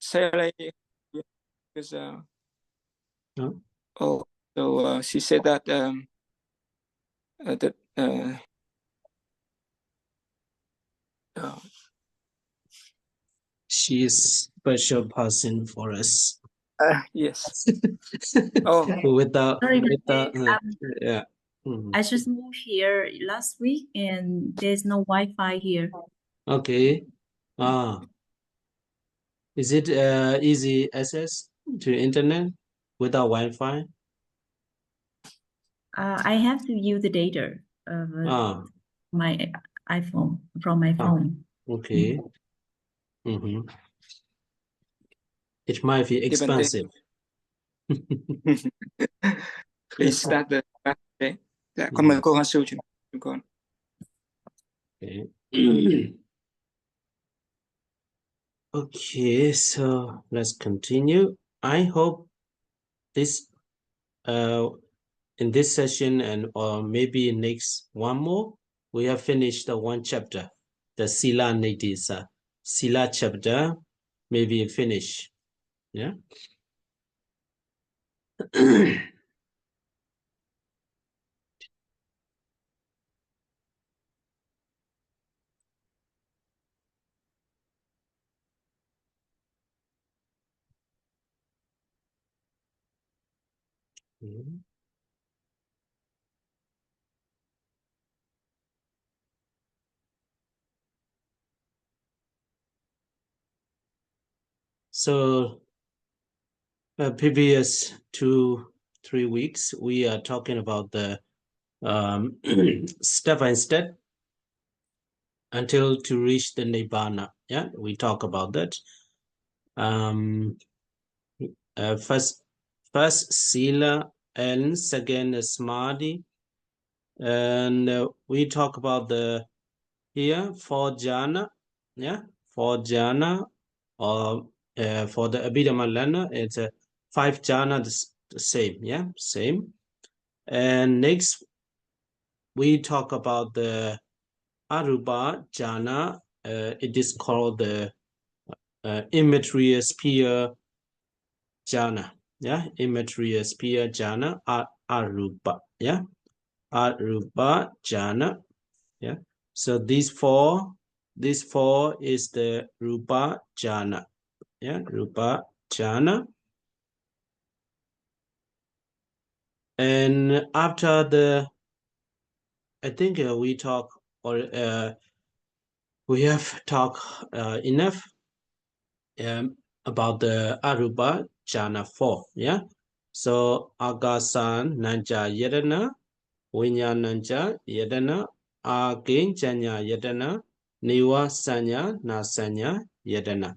Sally, because so she said that she is special person for us. Yes. Without yeah. I just moved here last week and there's no Wi-Fi here. Okay. Is it easy access to internet without Wi-Fi? I have to use the data of my iPhone from my phone. Okay. It might be expensive. Please start the day. Dạ, con mời cô Hoa Sư chúng con. Okay. Okay, so let's continue. I hope this in this session or maybe next one more, we have finished the one chapter, the Sila Nidisa. Sila chapter, maybe finish. Yeah. So previous 2-3 weeks, we are talking about the step by step until to reach the Nibbana. Yeah, we talk about that. First Sila and second Samadhi, and we talk about the here 4 jhana. Yeah, 4 jhana, or for the Abhidhamma, it's 5 jhana, the same. Yeah, same. And next we talk about the Arupa jhana. It is called the immaterial sphere jhana. Yeah, immaterial sphere jhana, Arupa. Yeah, Arupa jhana. Yeah, so these four is the Rupa jhana. Yeah, Rupa jhana. And after the, I think we talk, or we have talked enough about the Arupa jhana 4. Yeah, so Agasan Nanja Yedana, Vinyananja Yedana, Aginjanya Yedana, Niwa Sanya Nasanya Yedana.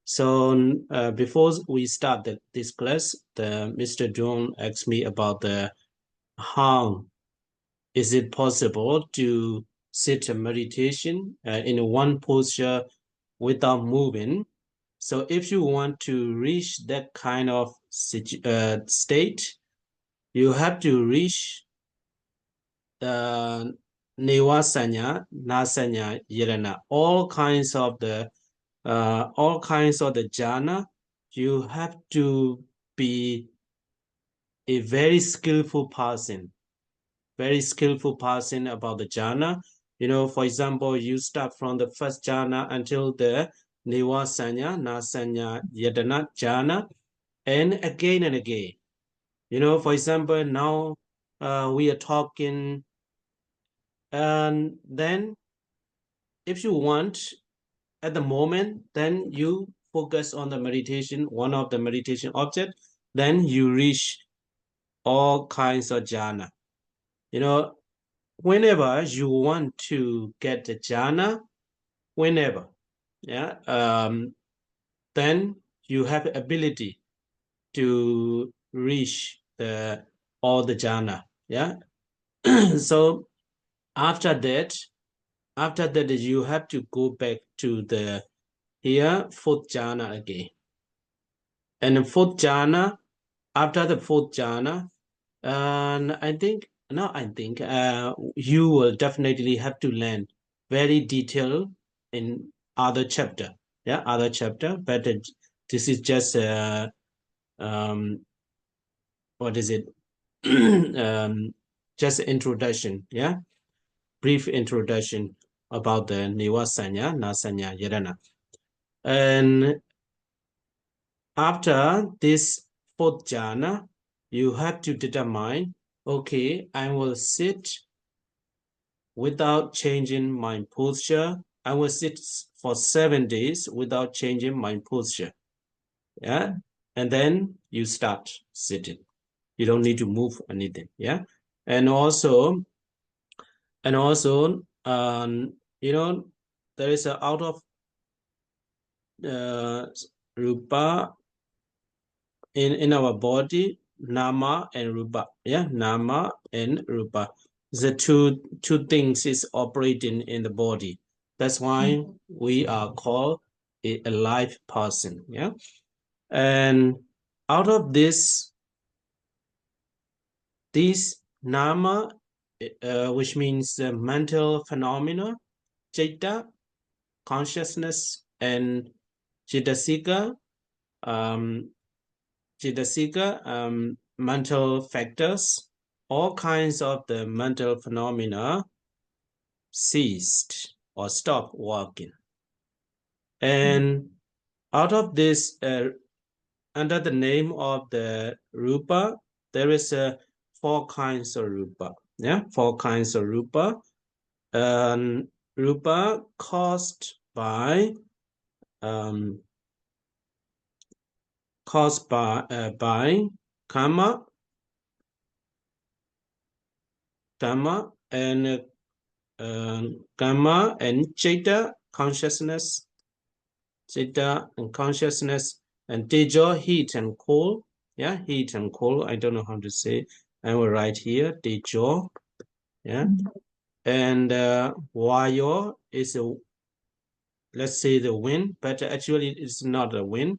So before we start this class, Mr. John asked me about the how is it possible to sit a meditation in one posture without moving. So if you want to reach that kind of state, you have to reach Nivasanya, Nasanya, Yedana, all kinds of the jhana. You have to be a very skillful person about the jhana. You know, for example, you start from the first jhana until the Nivasanya, Nasanya, Yedana jhana, and again. You know, for example, now we are talking, and then if you want at the moment, then you focus on the meditation, one of the meditation object, then you reach all kinds of jhana. You know, whenever you want to get the jhana, whenever, yeah, then you have the ability to reach all the jhana. Yeah. So after that you have to go back to the here 4th jhana again. And the 4th jhana, after the 4th jhana, and I think you will definitely have to learn very detailed in other chapter. Yeah, other chapter, but This is just what is it? Just an introduction, yeah? Brief introduction about the Nivasanya, Nasanya, Yadana. And after this fourth jhana, you have to determine, okay, I will sit without changing my posture. I will sit for 7 days without changing my posture. Yeah, and then you start sitting. You don't need to move anything. Yeah, and also, you know, there is a out of rupa in our body, nama and rupa. Yeah, nama and rupa. The two things is operating in the body. That's why we are called a alive person. Yeah, and out of this nama, which means the mental phenomena, citta, consciousness, and Chittasika, mental factors, all kinds of the mental phenomena ceased or stopped working. And out of this, under the name of the rupa, there is 4 kinds of rupa. Yeah, 4 kinds of rupa. Rupa caused by karma, and karma and citta, consciousness, citta and consciousness, and tejo, heat and cold. Yeah, heat and cold. I don't know how to say. I will write here tejo. Yeah, and vayo is let's say the wind, but actually it's not a wind.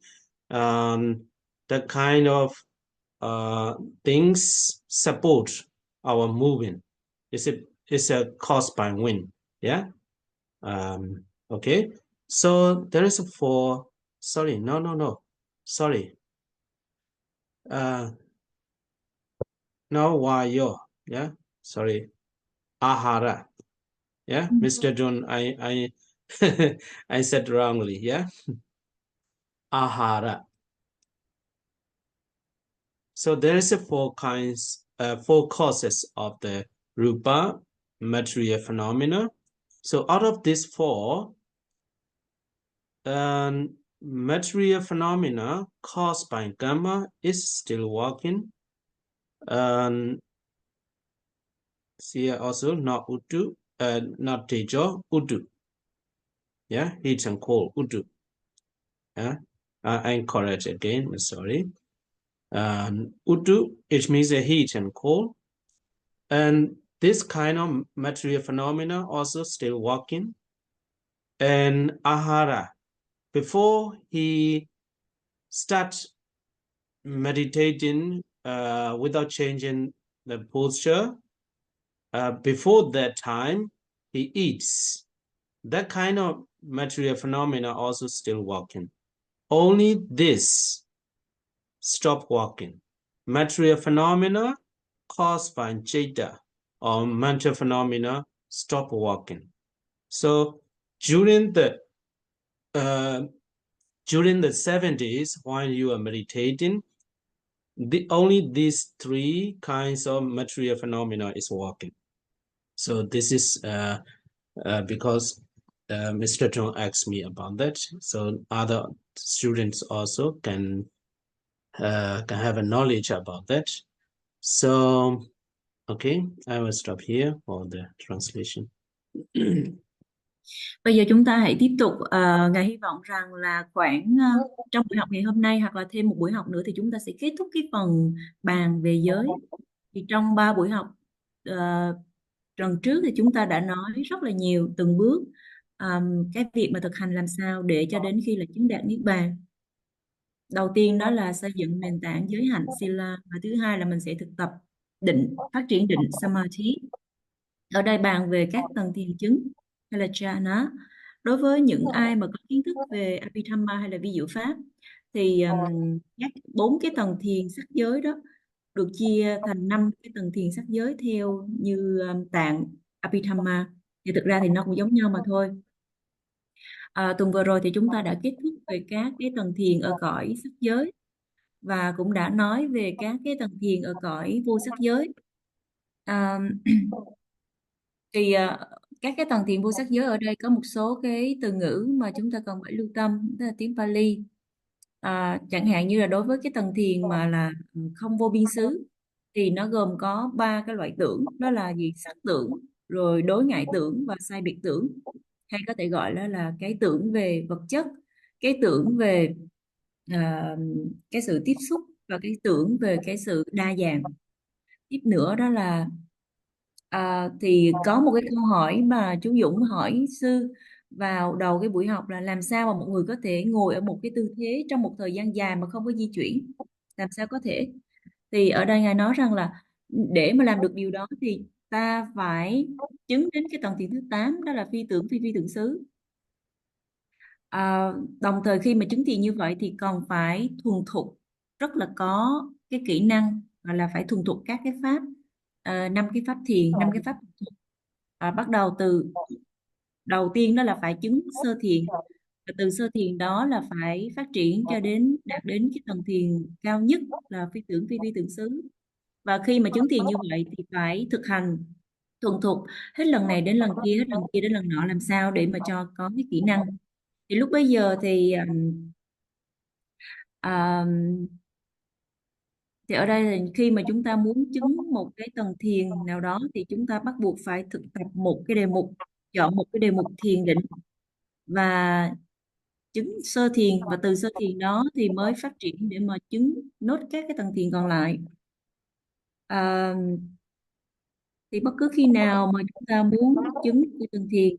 The kind of things support our moving. It's caused by wind. Yeah. Okay. So there is a 4. Sorry. No. Sorry. No, vayo. Yeah. Sorry. Ahara. Yeah, Mr. John, I I said wrongly. Yeah. Ahara. So there is a 4 causes of the rupa, material phenomena. So out of these 4, material phenomena caused by karma is still working. See also not utu, not tejo, utu. Yeah, heat and cold, utu. Yeah, I'm correct again. Sorry. Utu, it means a heat and cold, and this kind of material phenomena also still working. And ahara, before he starts meditating without changing the posture, before that time he eats. That kind of material phenomena also still working. Only this stop working. Material phenomena caused by citta or mental phenomena stop working. So during the 7 days while you are meditating, only these 3 kinds of material phenomena is working. So this is because Mr. John asked me about that. So other students also can have a knowledge about that. So, okay, I will stop here for the translation. Bây giờ chúng ta hãy tiếp tục. Ngài hy vọng rằng là khoảng trong buổi học ngày hôm nay hoặc là thêm một buổi học nữa thì chúng ta sẽ kết thúc cái phần bàn về giới. Thì trong 3 buổi học lần trước thì chúng ta đã nói rất là nhiều từng bước cái việc mà thực hành làm sao để cho đến khi là chứng đạt niết bàn. Đầu tiên đó là xây dựng nền tảng giới hạnh sila, và thứ hai là mình sẽ thực tập định, phát triển định samadhi. Ở đây bàn về các tầng thiền chứng hay là jhana. Đối với những ai mà có kiến thức về Abhidhamma hay là vi diệu pháp thì các 4 cái tầng thiền sắc giới đó được chia thành 5 cái tầng thiền sắc giới theo như tạng Abhidhamma. Thì thực ra thì nó cũng giống nhau mà thôi. Tuần vừa rồi thì chúng ta đã kết thúc về các cái tầng thiền ở cõi sắc giới và cũng đã nói về các cái tầng thiền ở cõi vô sắc giới. À, thì các cái tầng thiền vô sắc giới ở đây có một số cái từ ngữ mà chúng ta cần phải lưu tâm, đó là tiếng Pali. Chẳng hạn như là đối với cái tầng thiền mà là không vô biên xứ thì nó gồm có 3 cái loại tưởng, đó là gì? Sắc tưởng, rồi đối ngại tưởng và sai biệt tưởng, hay có thể gọi là cái tưởng về vật chất, cái tưởng về cái sự tiếp xúc và cái tưởng về cái sự đa dạng. Tiếp nữa đó là thì có một cái câu hỏi mà chú Dũng hỏi sư vào đầu cái buổi học là làm sao mà một người có thể ngồi ở một cái tư thế trong một thời gian dài mà không có di chuyển, làm sao có thể. Thì ở đây Ngài nói rằng là để mà làm được điều đó thì ta phải chứng đến cái tầng thiền thứ 8, đó là phi tưởng phi tưởng xứ. Đồng thời khi mà chứng thiền như vậy thì còn phải thuần thục, rất là có cái kỹ năng, gọi là phải thuần thục các cái pháp, 5 cái pháp thiền, 5 cái pháp thuần thục. Bắt đầu từ đầu tiên đó là phải chứng sơ thiền, và từ sơ thiền đó là phải phát triển cho đến đạt đến cái tầng thiền cao nhất là phi tưởng phi tưởng xứ. Và khi mà chứng thiền như vậy thì phải thực hành thuần thục hết lần này đến lần kia, hết lần kia đến lần nọ, làm sao để mà cho có cái kỹ năng. Thì lúc bây giờ thì ở đây là khi mà chúng ta muốn chứng một cái tầng thiền nào đó thì chúng ta bắt buộc phải thực tập một cái đề mục, chọn một cái đề mục thiền định và chứng sơ thiền, và từ sơ thiền đó thì mới phát triển để mà chứng nốt các cái tầng thiền còn lại. Thì bất cứ khi nào mà chúng ta muốn chứng cái tầng thiền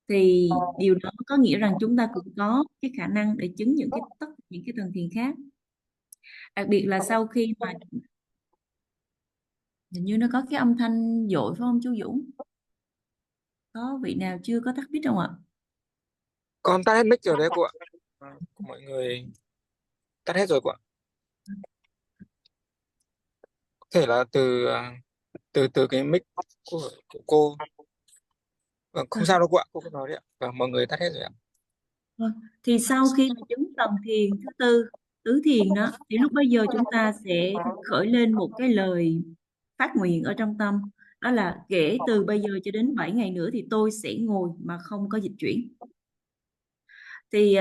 thì điều đó có nghĩa rằng chúng ta cũng có cái khả năng để chứng những cái tầng thiền khác. Đặc biệt là sau khi mà hình như nó có cái âm thanh dội phải không chú Dũng? Có vị nào chưa có tắt mic không ạ? Con tắt hết mic rồi đấy cô ạ. Mọi người tắt hết rồi cô ạ. Có thể là từ cái mic của cô. Không sao đâu cô ạ, cô cứ nói đi ạ. Mọi người tắt hết rồi ạ. Thì sau khi mà chứng tầng thiền thứ tư, tứ thiền đó, thì lúc bây giờ chúng ta sẽ khởi lên một cái lời phát nguyện ở trong tâm, đó là kể từ bây giờ cho đến 7 ngày nữa thì tôi sẽ ngồi mà không có dịch chuyển. Thì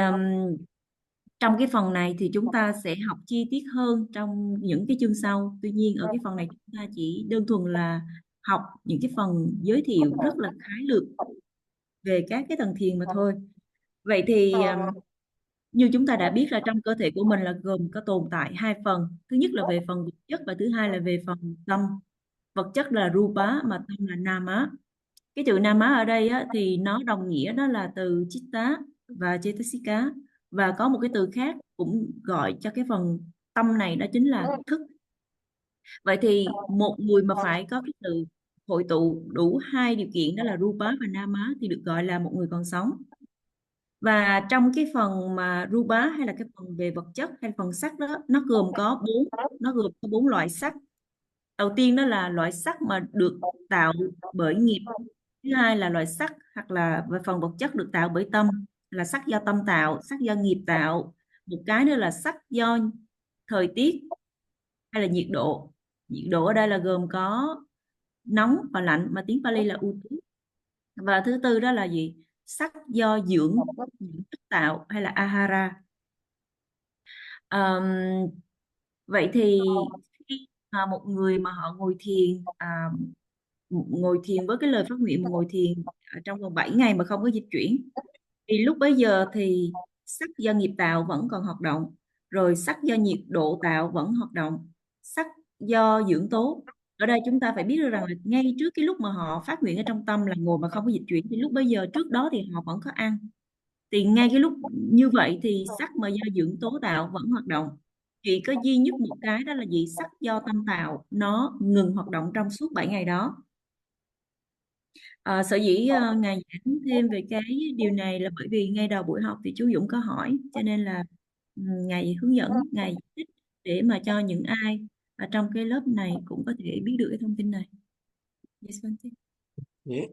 trong cái phần này thì chúng ta sẽ học chi tiết hơn trong những cái chương sau. Tuy nhiên ở cái phần này chúng ta chỉ đơn thuần là học những cái phần giới thiệu rất là khái lược về các cái tầng thiền mà thôi. Vậy thì như chúng ta đã biết là trong cơ thể của mình là gồm có tồn tại 2 phần. Thứ nhất là về phần vật chất và thứ hai là về phần tâm. Vật chất là rupa mà tâm là nama. Cái chữ nama ở đây á, thì nó đồng nghĩa đó là từ chitta và cetasika, và có một cái từ khác cũng gọi cho cái phần tâm này, đó chính là thức. Vậy thì một người mà phải có cái sự hội tụ đủ 2 điều kiện, đó là rupa và nama, thì được gọi là một người còn sống. Và trong cái phần mà rupa hay là cái phần về vật chất hay phần sắc đó, nó gồm có 4 loại sắc. Đầu tiên đó là loại sắc mà được tạo bởi nghiệp. Thứ hai là loại sắc hoặc là về phần vật chất được tạo bởi tâm, là sắc do tâm tạo, sắc do nghiệp tạo. Một cái nữa là sắc do thời tiết hay là nhiệt độ. Nhiệt độ ở đây là gồm có nóng và lạnh, mà tiếng Pali là utu. Và thứ tư đó là gì? Sắc do dưỡng chất tạo hay là ahara. Vậy thì khi mà một người mà họ ngồi thiền với cái lời phát nguyện mà ngồi thiền trong vòng 7 ngày mà không có dịch chuyển, thì lúc bấy giờ thì sắc do nghiệp tạo vẫn còn hoạt động, rồi sắc do nhiệt độ tạo vẫn hoạt động, sắc do dưỡng tố. Ở đây chúng ta phải biết được rằng là ngay trước cái lúc mà họ phát nguyện ở trong tâm là ngồi mà không có dịch chuyển, thì lúc bấy giờ trước đó thì họ vẫn có ăn. Thì ngay cái lúc như vậy thì sắc mà do dưỡng tố tạo vẫn hoạt động. Chỉ có duy nhất một cái đó là gì? Sắc do tâm tạo nó ngừng hoạt động trong suốt 7 ngày đó. Sở dĩ Ngài giảng thêm về cái điều này là bởi vì ngay đầu buổi học thì chú Dũng có hỏi, cho nên là Ngài hướng dẫn, Ngài giải thích để mà cho những ai ở trong cái lớp này cũng có thể biết được cái thông tin này. Yes, Francis. Yeah.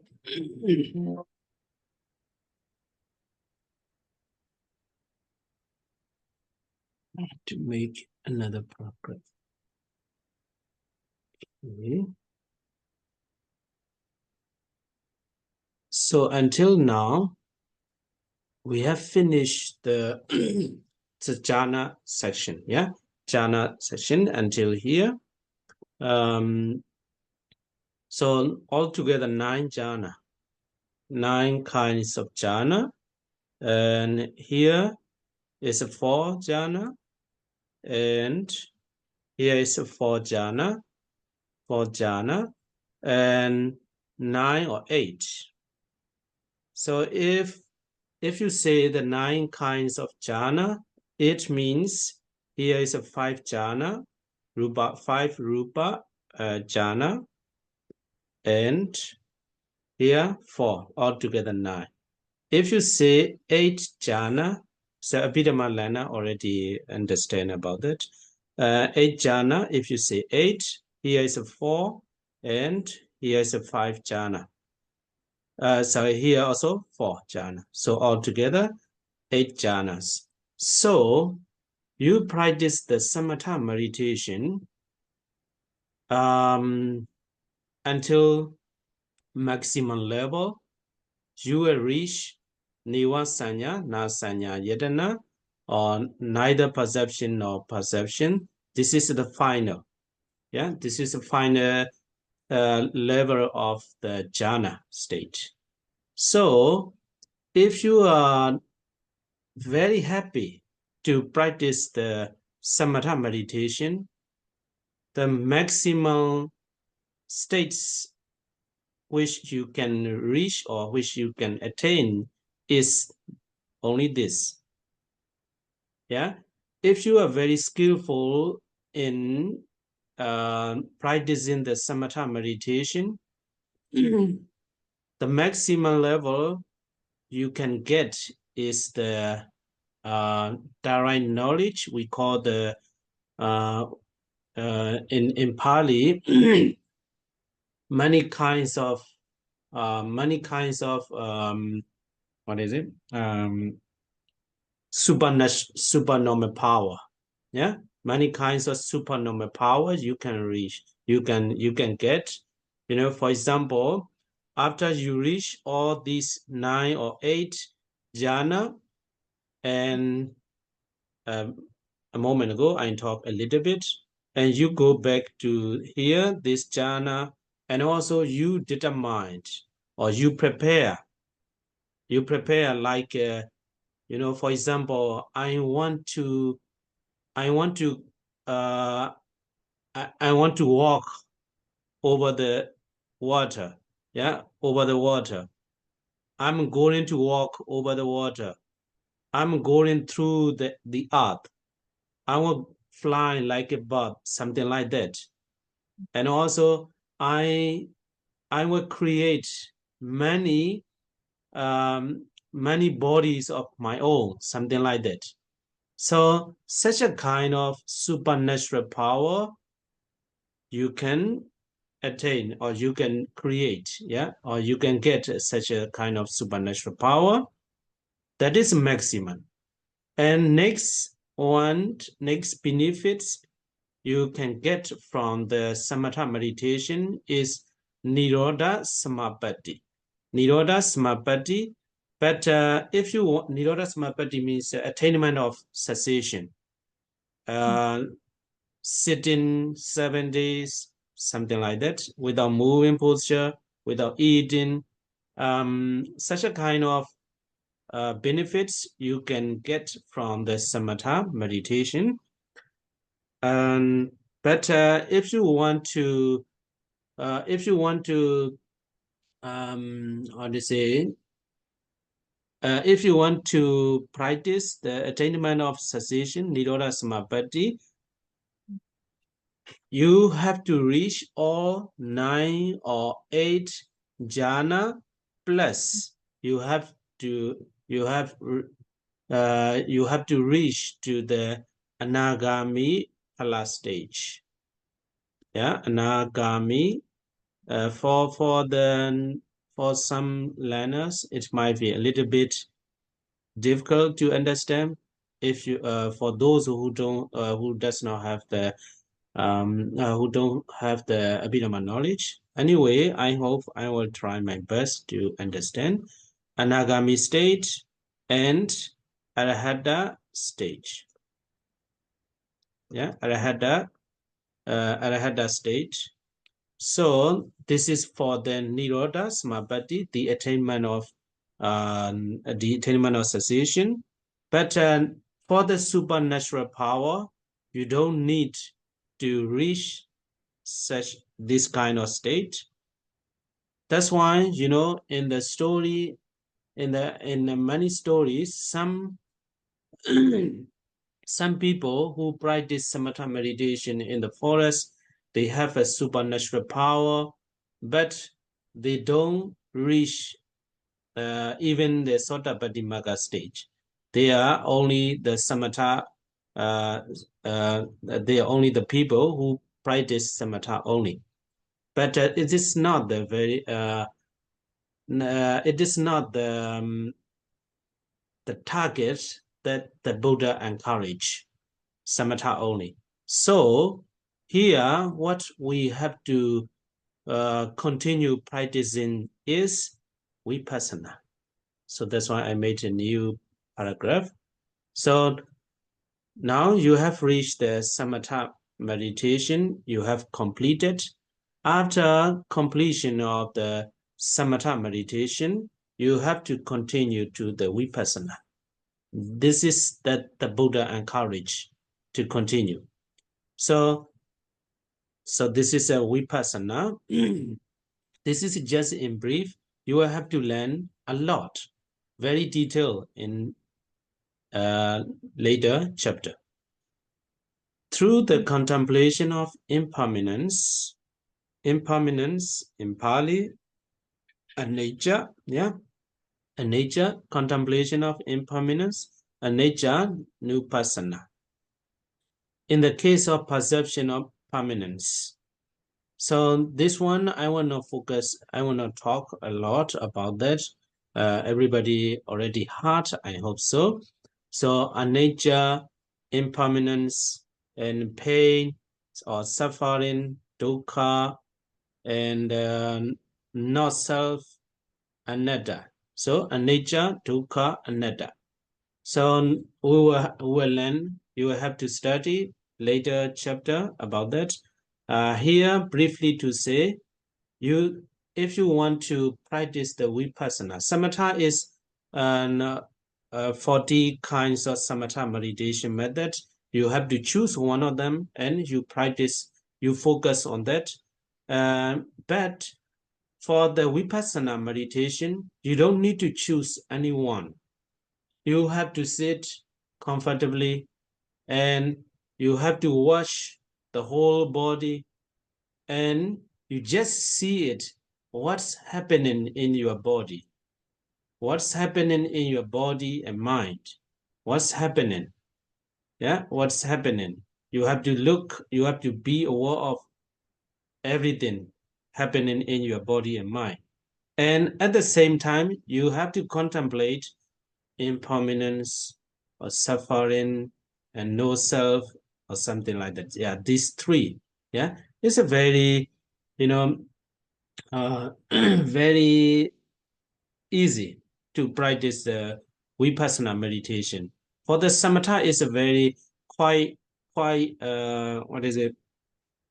To make another progress. Okay. So until now, we have finished the jhana section. Yeah, jhana section until here. So altogether 9 jhana, 9 kinds of jhana, and here is 4 jhana, and here is 4 jhana, 4 jhana, and 9 or 8. So if you say the 9 kinds of jhana, it means here is 5 jhana, 5 rupa jhana, and here 4, altogether 9. If you say 8 jhana, so Abhidhamma already understand about that. 8 jhana, if you say 8, here is 4, and here is 5 jhana. So here also 4 jhana. So altogether 8 jhanas. So you practice the samatha meditation until maximum level. You will reach niwa sanya, na sanya yedana, or neither perception nor perception. This is the final. Yeah, this is the final level of the jhana state. So if you are very happy to practice the samatha meditation, the maximum states which you can reach or which you can attain is only this. Yeah, if you are very skillful in practicing the samatha meditation, the maximum level you can get is the direct knowledge. We call the in Pali many kinds of what is it, supernormal power. Yeah, many kinds of supernormal power you can reach, you can get. You know, for example, after you reach all these 9 or 8 jhana, and a moment ago I talked a little bit, and you go back to here, this jhana, and also you determine or you prepare like you know, for example, I want to walk over the water. Yeah, over the water. I'm going to walk over the water. I'm going through the earth. I will fly like a bird, something like that. And also I will create many bodies of my own, something like that. So such a kind of supernatural power you can attain or you can create, yeah, or you can get such a kind of supernatural power. That is maximum. And next benefits you can get from the samatha meditation is Nirodha Samapatti. Nirodha Samapatti. But if you want, Nirodha Samapatti means attainment of cessation. Sitting 7 days, something like that, without moving posture, without eating. Such a kind of benefits you can get from the samatha meditation. But if you want to how to say, if you want to practice the attainment of cessation, Nirodha Samapatti, you have to reach all 9 or 8 jhana, plus you have you have to reach to the anagami phala stage. Yeah, anagami. For some learners, it might be a little bit difficult to understand. If you for those who does not have the who don't have the Abhidhamma knowledge. Anyway, I hope I will try my best to understand anagami state and arahata stage. Yeah, arahata state. So this is for the nirodha samapatti, the attainment of cessation. But for the supernatural power, you don't need to reach this kind of state. That's why, you know, in the story, in the many stories, some people who practice samatha meditation in the forest, they have a supernatural power, but they don't reach even the Sotapadimagga stage. They are only the samatha. They are only the people who practice samatha only. But it is not the very. It is not the target that the Buddha encouraged. Samatha only. So here, what we have to continue practicing is vipassana. So that's why I made a new paragraph. So now you have reached the samatha meditation. You have completed. After completion of the samatha meditation, you have to continue to the vipassana. This is that the Buddha encouraged to continue. So this is a vipassana. This is just in brief. You will have to learn a lot, very detailed in later chapter. Through the contemplation of impermanence in Pali, anicca, yeah, anicca, contemplation of impermanence, anicca, nupassana. In the case of perception of permanence. So this one, I want to focus, I want to talk a lot about that. Everybody already heard, I hope so. So anicca, impermanence, and pain or suffering, dukkha, and not self, anatta. So anicca, dukkha, anatta. So we will learn, you will have to study later chapter about that. Here, briefly to say, if you want to practice the vipassana, samatha is 40 kinds of samatha meditation method. You have to choose one of them and you practice, you focus on that. But for the vipassana meditation, you don't need to choose any one. You have to sit comfortably and you have to watch the whole body and you just see it, what's happening in your body. What's happening in your body and mind? What's happening? Yeah, what's happening? You have to look, you have to be aware of everything happening in your body and mind. And at the same time, you have to contemplate impermanence or suffering and no self or something like that. Yeah, these three. Yeah, it's a very, you know, very easy to practice the vipassana meditation. For the samatha, it's a very quite what is it?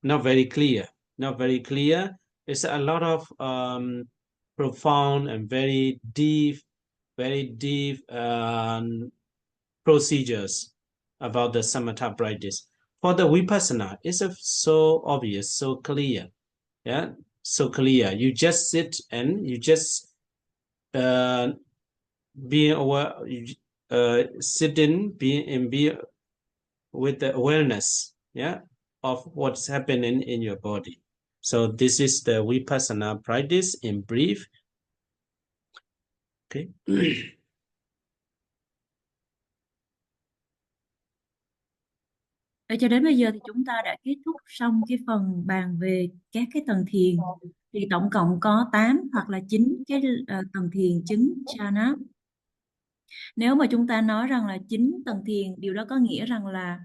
Not very clear. Not very clear. It's a lot of profound and very deep procedures about the samatha practice. For the vipassana, it's so obvious, so clear. Yeah, so clear. You just sit and you just being aware, sitting, be with the awareness, yeah, of what's happening in your body. So this is the vipassana practice in brief. Okay. Và cho đến bây giờ thì chúng ta đã kết thúc xong cái phần bàn về các cái tầng thiền. Thì tổng cộng có 8 hoặc là 9 cái tầng thiền chứng jhana. Nếu mà chúng ta nói rằng là 9 tầng thiền, điều đó có nghĩa rằng là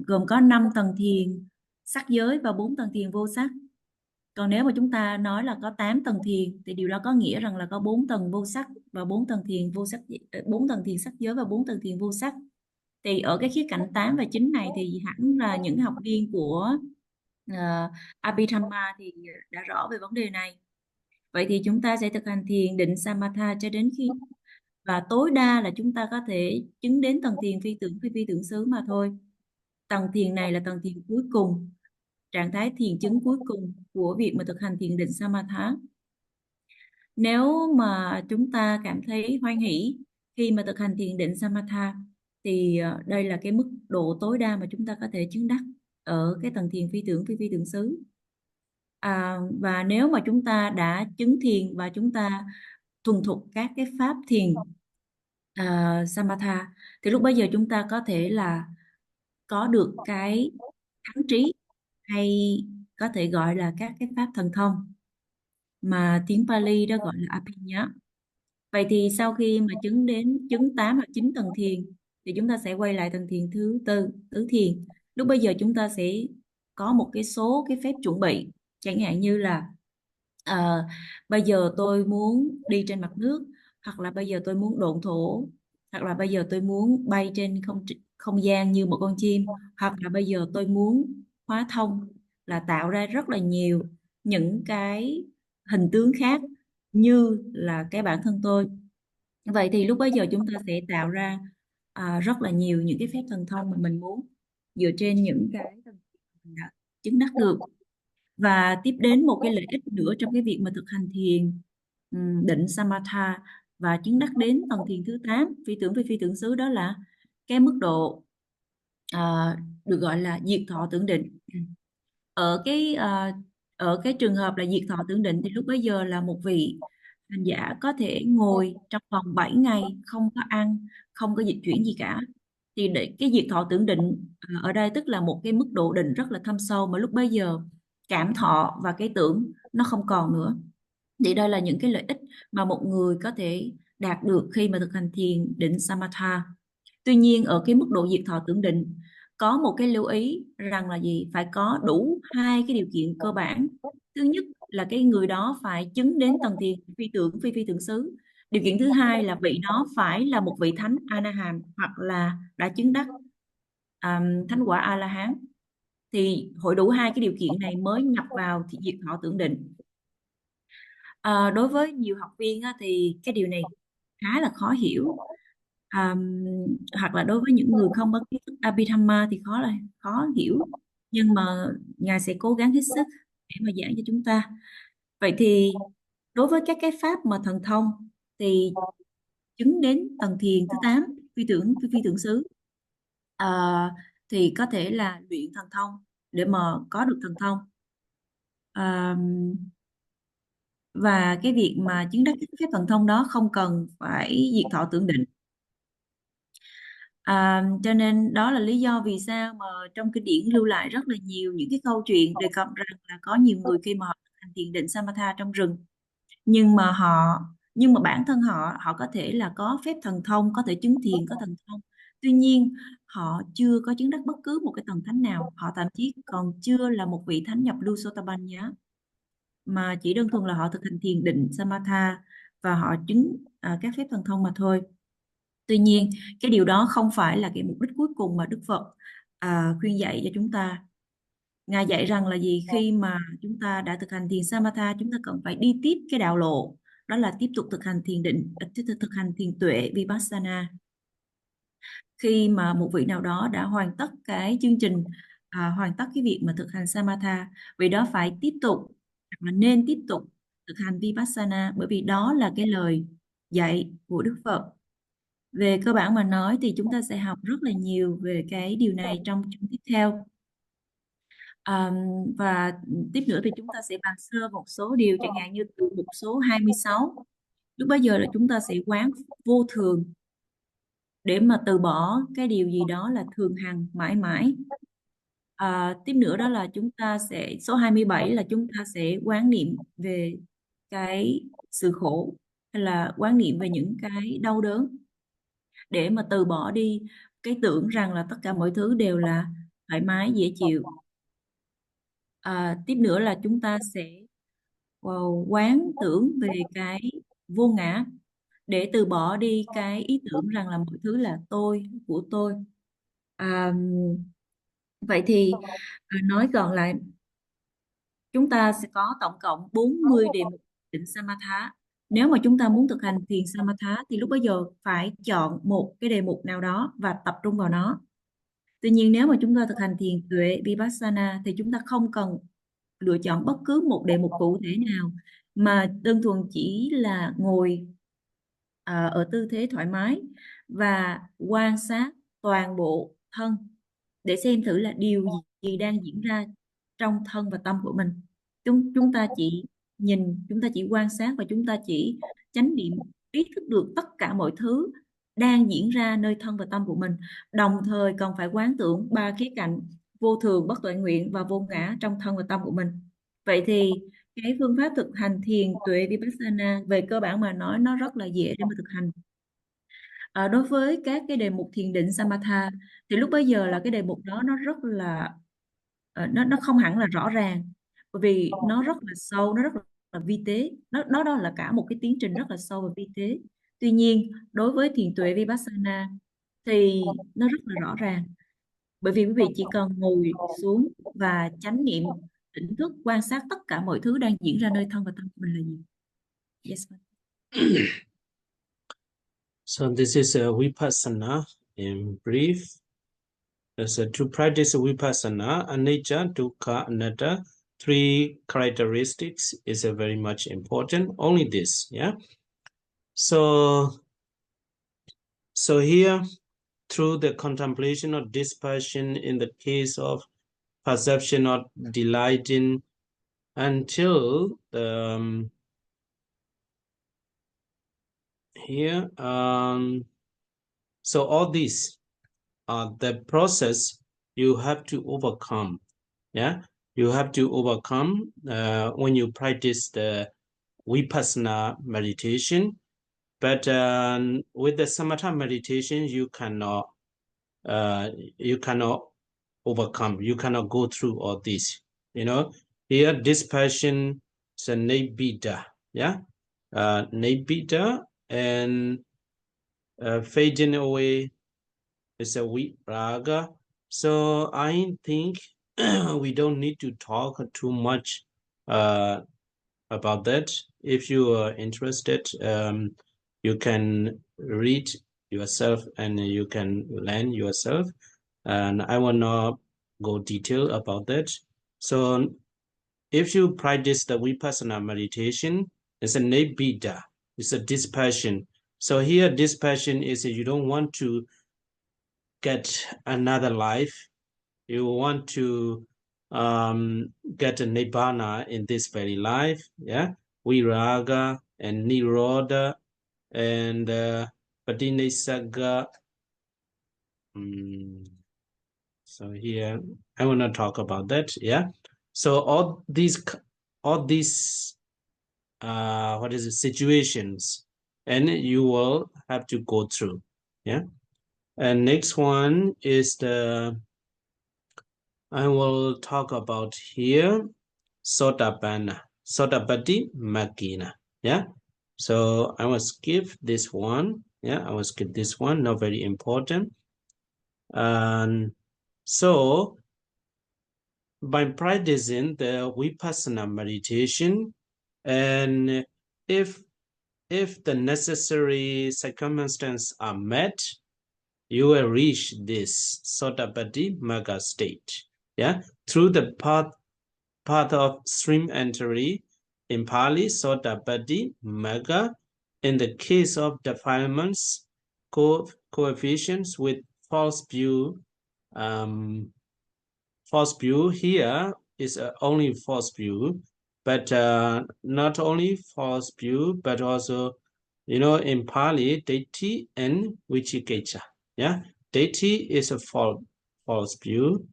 gồm có 5 tầng thiền sắc giới và 4 tầng thiền vô sắc. Còn nếu mà chúng ta nói là có 8 tầng thiền thì điều đó có nghĩa rằng là có 4 tầng vô sắc và 4 tầng thiền vô sắc, 4 tầng thiền sắc giới và 4 tầng thiền vô sắc. Thì ở cái khía cạnh 8 và 9 này thì hẳn là những học viên của Abhidhamma thì đã rõ về vấn đề này. Vậy thì chúng ta sẽ thực hành thiền định Samatha cho đến khi, và tối đa là chúng ta có thể chứng đến tầng thiền phi tưởng phi tưởng xứ mà thôi. Tầng thiền này là tầng thiền cuối cùng, trạng thái thiền chứng cuối cùng của việc mà thực hành thiền định Samatha. Nếu mà chúng ta cảm thấy hoan hỷ khi mà thực hành thiền định Samatha thì đây là cái mức độ tối đa mà chúng ta có thể chứng đắc ở cái tầng thiền phi tưởng xứ. Và nếu mà chúng ta đã chứng thiền và chúng ta thuần thục các cái pháp thiền Samatha thì lúc bây giờ chúng ta có thể là có được cái thắng trí, hay có thể gọi là các cái pháp thần thông mà tiếng Pali đó gọi là Abhinya. Vậy thì sau khi mà chứng 8 hoặc 9 tầng thiền thì chúng ta sẽ quay lại tầng thiền thứ tư, tứ thiền. Lúc bây giờ chúng ta sẽ có một cái số cái phép chuẩn bị, chẳng hạn như là bây giờ tôi muốn đi trên mặt nước, hoặc là bây giờ tôi muốn độn thổ, hoặc là bây giờ tôi muốn bay trên không gian như một con chim, hoặc là bây giờ tôi muốn hóa thông, là tạo ra rất là nhiều những cái hình tướng khác như là cái bản thân tôi. Vậy thì lúc bấy giờ chúng ta sẽ tạo ra rất là nhiều những cái phép thần thông mà mình muốn, dựa trên những cái mình đã chứng đắc được. Và tiếp đến một cái lợi ích nữa trong cái việc mà thực hành thiền định Samatha và chứng đắc đến tầng thiền thứ 8 phi tưởng xứ, đó là cái mức độ được gọi là diệt thọ tưởng định. Ở cái trường hợp là diệt thọ tưởng định thì lúc bấy giờ là một vị hành giả có thể ngồi trong vòng 7 ngày không có ăn, không có dịch chuyển gì cả. Thì để cái diệt thọ tưởng định ở đây tức là một cái mức độ định rất là thâm sâu, mà lúc bấy giờ cảm thọ và cái tưởng nó không còn nữa. Thì đây là những cái lợi ích mà một người có thể đạt được khi mà thực hành thiền định Samatha. Tuy nhiên ở cái mức độ diệt thọ tưởng định có một cái lưu ý rằng là gì? Phải có đủ hai cái điều kiện cơ bản. Thứ nhất là cái người đó phải chứng đến tầng thiền phi tưởng xứ. Điều kiện thứ hai là vị đó phải là một vị thánh A-na-hàm hoặc là đã chứng đắc thánh quả A-la-hán. Thì hội đủ hai cái điều kiện này mới nhập vào diệt thọ tưởng định. Đối với nhiều học viên thì cái điều này khá là khó hiểu. Hoặc là đối với những người không có kiến thức Abhidhamma thì khó hiểu, nhưng mà Ngài sẽ cố gắng hết sức để mà giảng cho chúng ta. Vậy thì đối với các cái pháp mà thần thông thì chứng đến tầng thiền thứ 8 phi tưởng xứ thì có thể là luyện thần thông để mà có được thần thông. Và cái việc mà chứng đắc cái thần thông đó không cần phải diệt thọ tưởng định. Cho nên đó là lý do vì sao mà trong kinh điển lưu lại rất là nhiều những cái câu chuyện đề cập rằng là có nhiều người khi mà họ thực hành thiền định Samatha trong rừng, nhưng mà bản thân họ có thể là có phép thần thông, có thể chứng thiền có thần thông, tuy nhiên họ chưa có chứng đắc bất cứ một cái tầng thánh nào, họ thậm chí còn chưa là một vị thánh nhập lưu Sotabanya, mà chỉ đơn thuần là họ thực hành thiền định Samatha và họ chứng các phép thần thông mà thôi. Tuy nhiên cái điều đó không phải là cái mục đích cuối cùng mà Đức Phật khuyên dạy cho chúng ta. Ngài dạy rằng là gì? Khi mà chúng ta đã thực hành thiền Samatha, chúng ta cần phải đi tiếp cái đạo lộ, đó là tiếp tục thực hành thiền định, thực hành thiền tuệ Vipassana. Khi mà một vị nào đó đã hoàn tất cái chương trình, hoàn tất cái việc mà thực hành Samatha, vị đó phải tiếp tục, hoặc là nên tiếp tục thực hành Vipassana, bởi vì đó là cái lời dạy của Đức Phật. Về cơ bản mà nói thì chúng ta sẽ học rất là nhiều về cái điều này trong chương tiếp theo. Và tiếp nữa thì chúng ta sẽ bàn sơ một số điều, chẳng hạn như từ mục số 26. Lúc bấy giờ là chúng ta sẽ quán vô thường. để mà từ bỏ cái điều gì đó là thường hằng mãi mãi. Tiếp nữa đó là chúng ta sẽ, số 27 là chúng ta sẽ quán niệm về cái sự khổ, hay là quán niệm về những cái đau đớn, để mà từ bỏ đi cái tưởng rằng là tất cả mọi thứ đều là thoải mái dễ chịu. Tiếp nữa là chúng ta sẽ quán tưởng về cái vô ngã, để từ bỏ đi cái ý tưởng rằng là mọi thứ là tôi, của tôi. Vậy thì nói gọn lại, chúng ta sẽ có tổng cộng 40 đề mục định Samatha. Nếu mà chúng ta muốn thực hành thiền Samatha thì lúc bấy giờ phải chọn một cái đề mục nào đó và tập trung vào nó. Tuy nhiên nếu mà chúng ta thực hành thiền tuệ Vipassana thì chúng ta không cần lựa chọn bất cứ một đề mục cụ thể nào, mà đơn thuần chỉ là ngồi ở tư thế thoải mái và quan sát toàn bộ thân, để xem thử là điều gì đang diễn ra trong thân và tâm của mình. Chúng ta chỉ nhìn, chúng ta chỉ quan sát, và chúng ta chỉ chánh niệm ý thức được tất cả mọi thứ đang diễn ra nơi thân và tâm của mình, đồng thời còn phải quán tưởng ba khía cạnh vô thường, bất toại nguyện và vô ngã trong thân và tâm của mình. Vậy thì cái phương pháp thực hành thiền tuệ Vipassana về cơ bản mà nói nó rất là dễ để mà thực hành. Đối với các cái đề mục thiền định Samatha thì lúc bấy giờ là cái đề mục đó nó rất là nó không hẳn là rõ ràng, bởi vì nó rất là sâu, nó rất là vi tế, nó đó là cả một cái tiến trình rất là sâu và vi tế. Tuy nhiên đối với thiền tuệ Vipassana thì nó rất là rõ ràng, bởi vì quý vị chỉ cần ngồi xuống và chánh niệm tỉnh thức quan sát tất cả mọi thứ đang diễn ra nơi thân và tâm của mình là gì. Yes, ma'am. So this is a Vipassana in brief. So to practice Vipassana, anicca, dukkha, anatta, three characteristics is very much important. Only this, yeah. So here, through the contemplation of dispersion in the case of perception of delighting, until the here, so all these are the process you have to overcome. Yeah, you have to overcome when you practice the Vipassana meditation. But with the Samatha meditation, you cannot overcome. You cannot go through all this. You know, here dispersion is a nibbida. Yeah, nibbida, and fading away is a viraga. So I think we don't need to talk too much about that. If you are interested, you can read yourself and you can learn yourself. And I will not go detail about that. So if you practice the Vipassana meditation, it's a nibbida, it's a dispassion. So here dispassion is you don't want to get another life. You want to get a nibbana in this very life. Yeah, viraga and nirodha and patinissagga. So here I want to talk about that. Yeah, so all these what is it, situations, and you will have to go through. Yeah, and next one is I will talk about here Sotapanna, Sotapatti Makina. Yeah, so I will skip this one. Yeah, I will skip this one, not very important. And so by practicing the Vipassana meditation, and if the necessary circumstances are met, you will reach this Sotapatti Magga state. Yeah, through the path of stream entry, in Pali, Sotapatti Magga. In the case of defilements, coefficients with false view here is only false view, but not only false view, but also, you know, in Pali, Detti and Vicikiccha. Yeah, deity is a false view.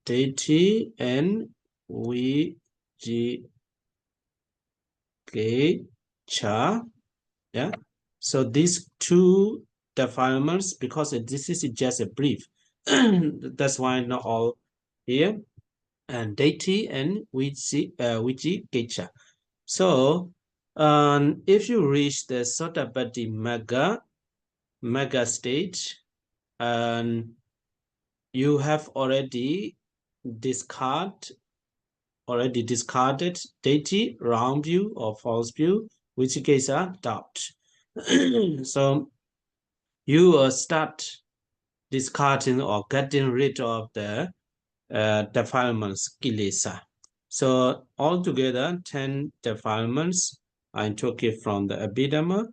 Deity and Vijigaccha. Yeah, so these two defilements, because this is just a brief, that's why not all here. And deity and Vijigaccha. So if you reach the Sotapatimagga stage, and you have already discarded deity, wrong view or false view, which case are doubt. So you start discarding or getting rid of the defilements, kilesa. So altogether 10 defilements. I took it from the Abhidhamma.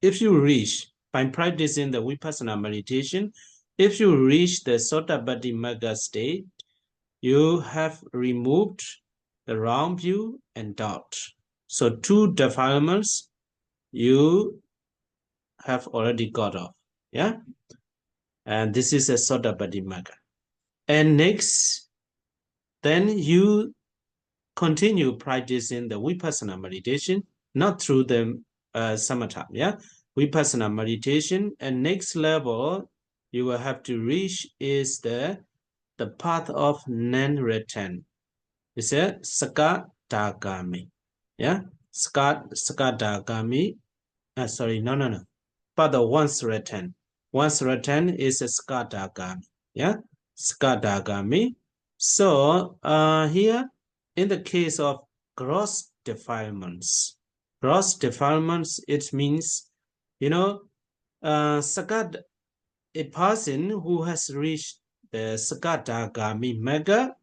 If you reach, by practicing the Vipassana meditation, if you reach the Sotapatimagga state, you have removed the wrong view and doubt. So 2 defilements you have already got off. Yeah? And this is a Sotapatimagga. And next, then you continue practicing the Vipassana meditation, not through the samatha. Yeah? Vipassana meditation, and next level you will have to reach is the path of non-return. It's a Sakadagami. Yeah, Sakadagami. Sorry, no. Path of once return. Once return is a Sakadagami. Yeah, Sakadagami. So here, in the case of gross defilements, it means, you know, a person who has reached the Sakadagami Magga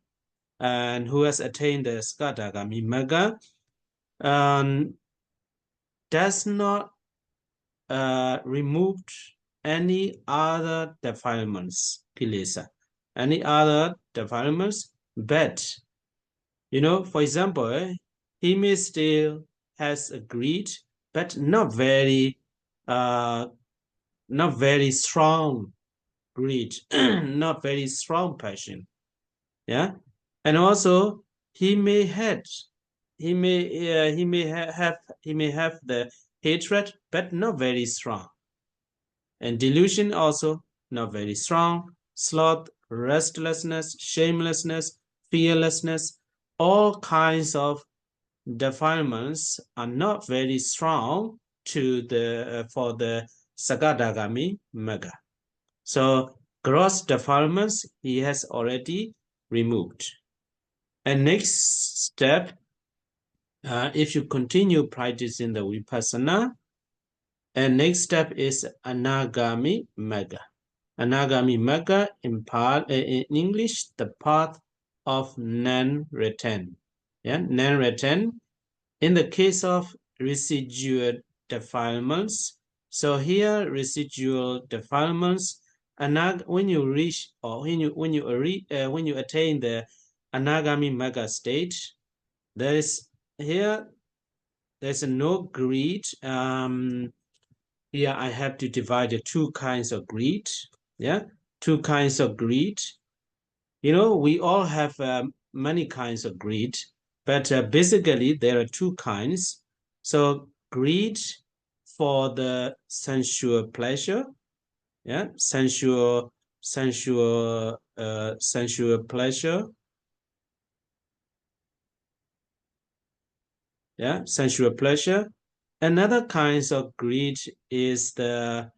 and who has attained the Sakadagami Magga does not remove any other defilements, kilesa, any other defilements, but, you know, for example, he may still has a greed, but not very strong greed, not very strong passion. Yeah, and also he may have the hatred, but not very strong. And delusion also not very strong. Sloth, restlessness, shamelessness, fearlessness, all kinds of defilements are not very strong to the for the Sakadagami Magga. So gross defilements he has already removed. And next step, if you continue practicing the Vipassana, and next step is Anagami Magga. Anagami Magga in English, the path of non-return. Yeah, non-return. In the case of residual defilements, so here residual defilements, when you reach or when you attain the Anagami Magga state, there's no greed. Here I have to divide the 2 kinds of greed. Yeah, 2 kinds of greed. You know, we all have many kinds of greed, but basically there are 2 kinds. So greed for the sensual pleasure. Yeah, sensual pleasure. Yeah, sensual pleasure. Another kind of greed is the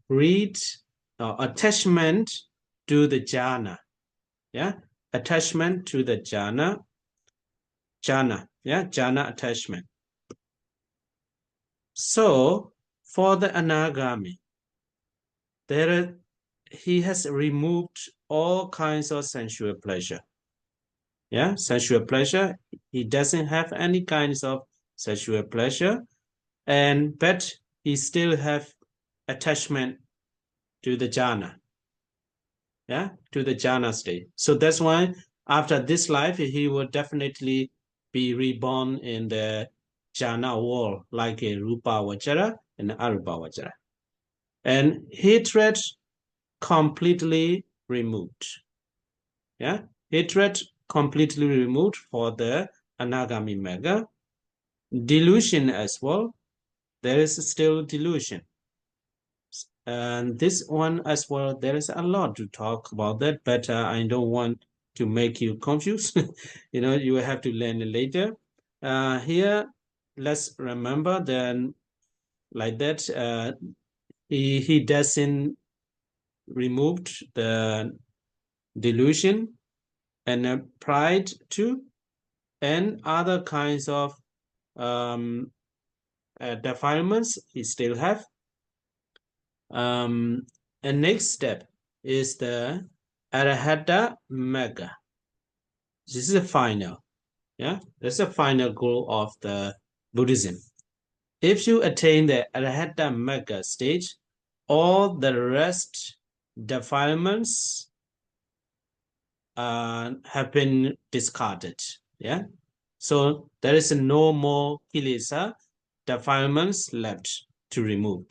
greed or attachment to the jhana. Yeah, attachment to the jhana. Yeah, jhana attachment. So for the Anagami, he has removed all kinds of sensual pleasure. Yeah, sensual pleasure. He doesn't have any kinds of sensual pleasure, but he still have attachment to the jhana. Yeah, to the jhana state. So that's why after this life, he will definitely be reborn in the jhana world, like a Rupa Vajara. and arubhavajara. And hatred completely removed. Yeah, hatred completely removed for the Anagami Magga. Delusion as well. There is still delusion. And this one as well, there is a lot to talk about that, but I don't want to make you confused. You know, you will have to learn it later. Here, let's remember then, like that, he doesn't removed the delusion and pride too, and other kinds of defilements he still have. And next step is the Arahata Magga. This is the final. Yeah, that's the final goal of the Buddhism. If you attain the Arahata Magga stage, all the rest defilements have been discarded. Yeah, so there is no more kilesa defilements left to remove.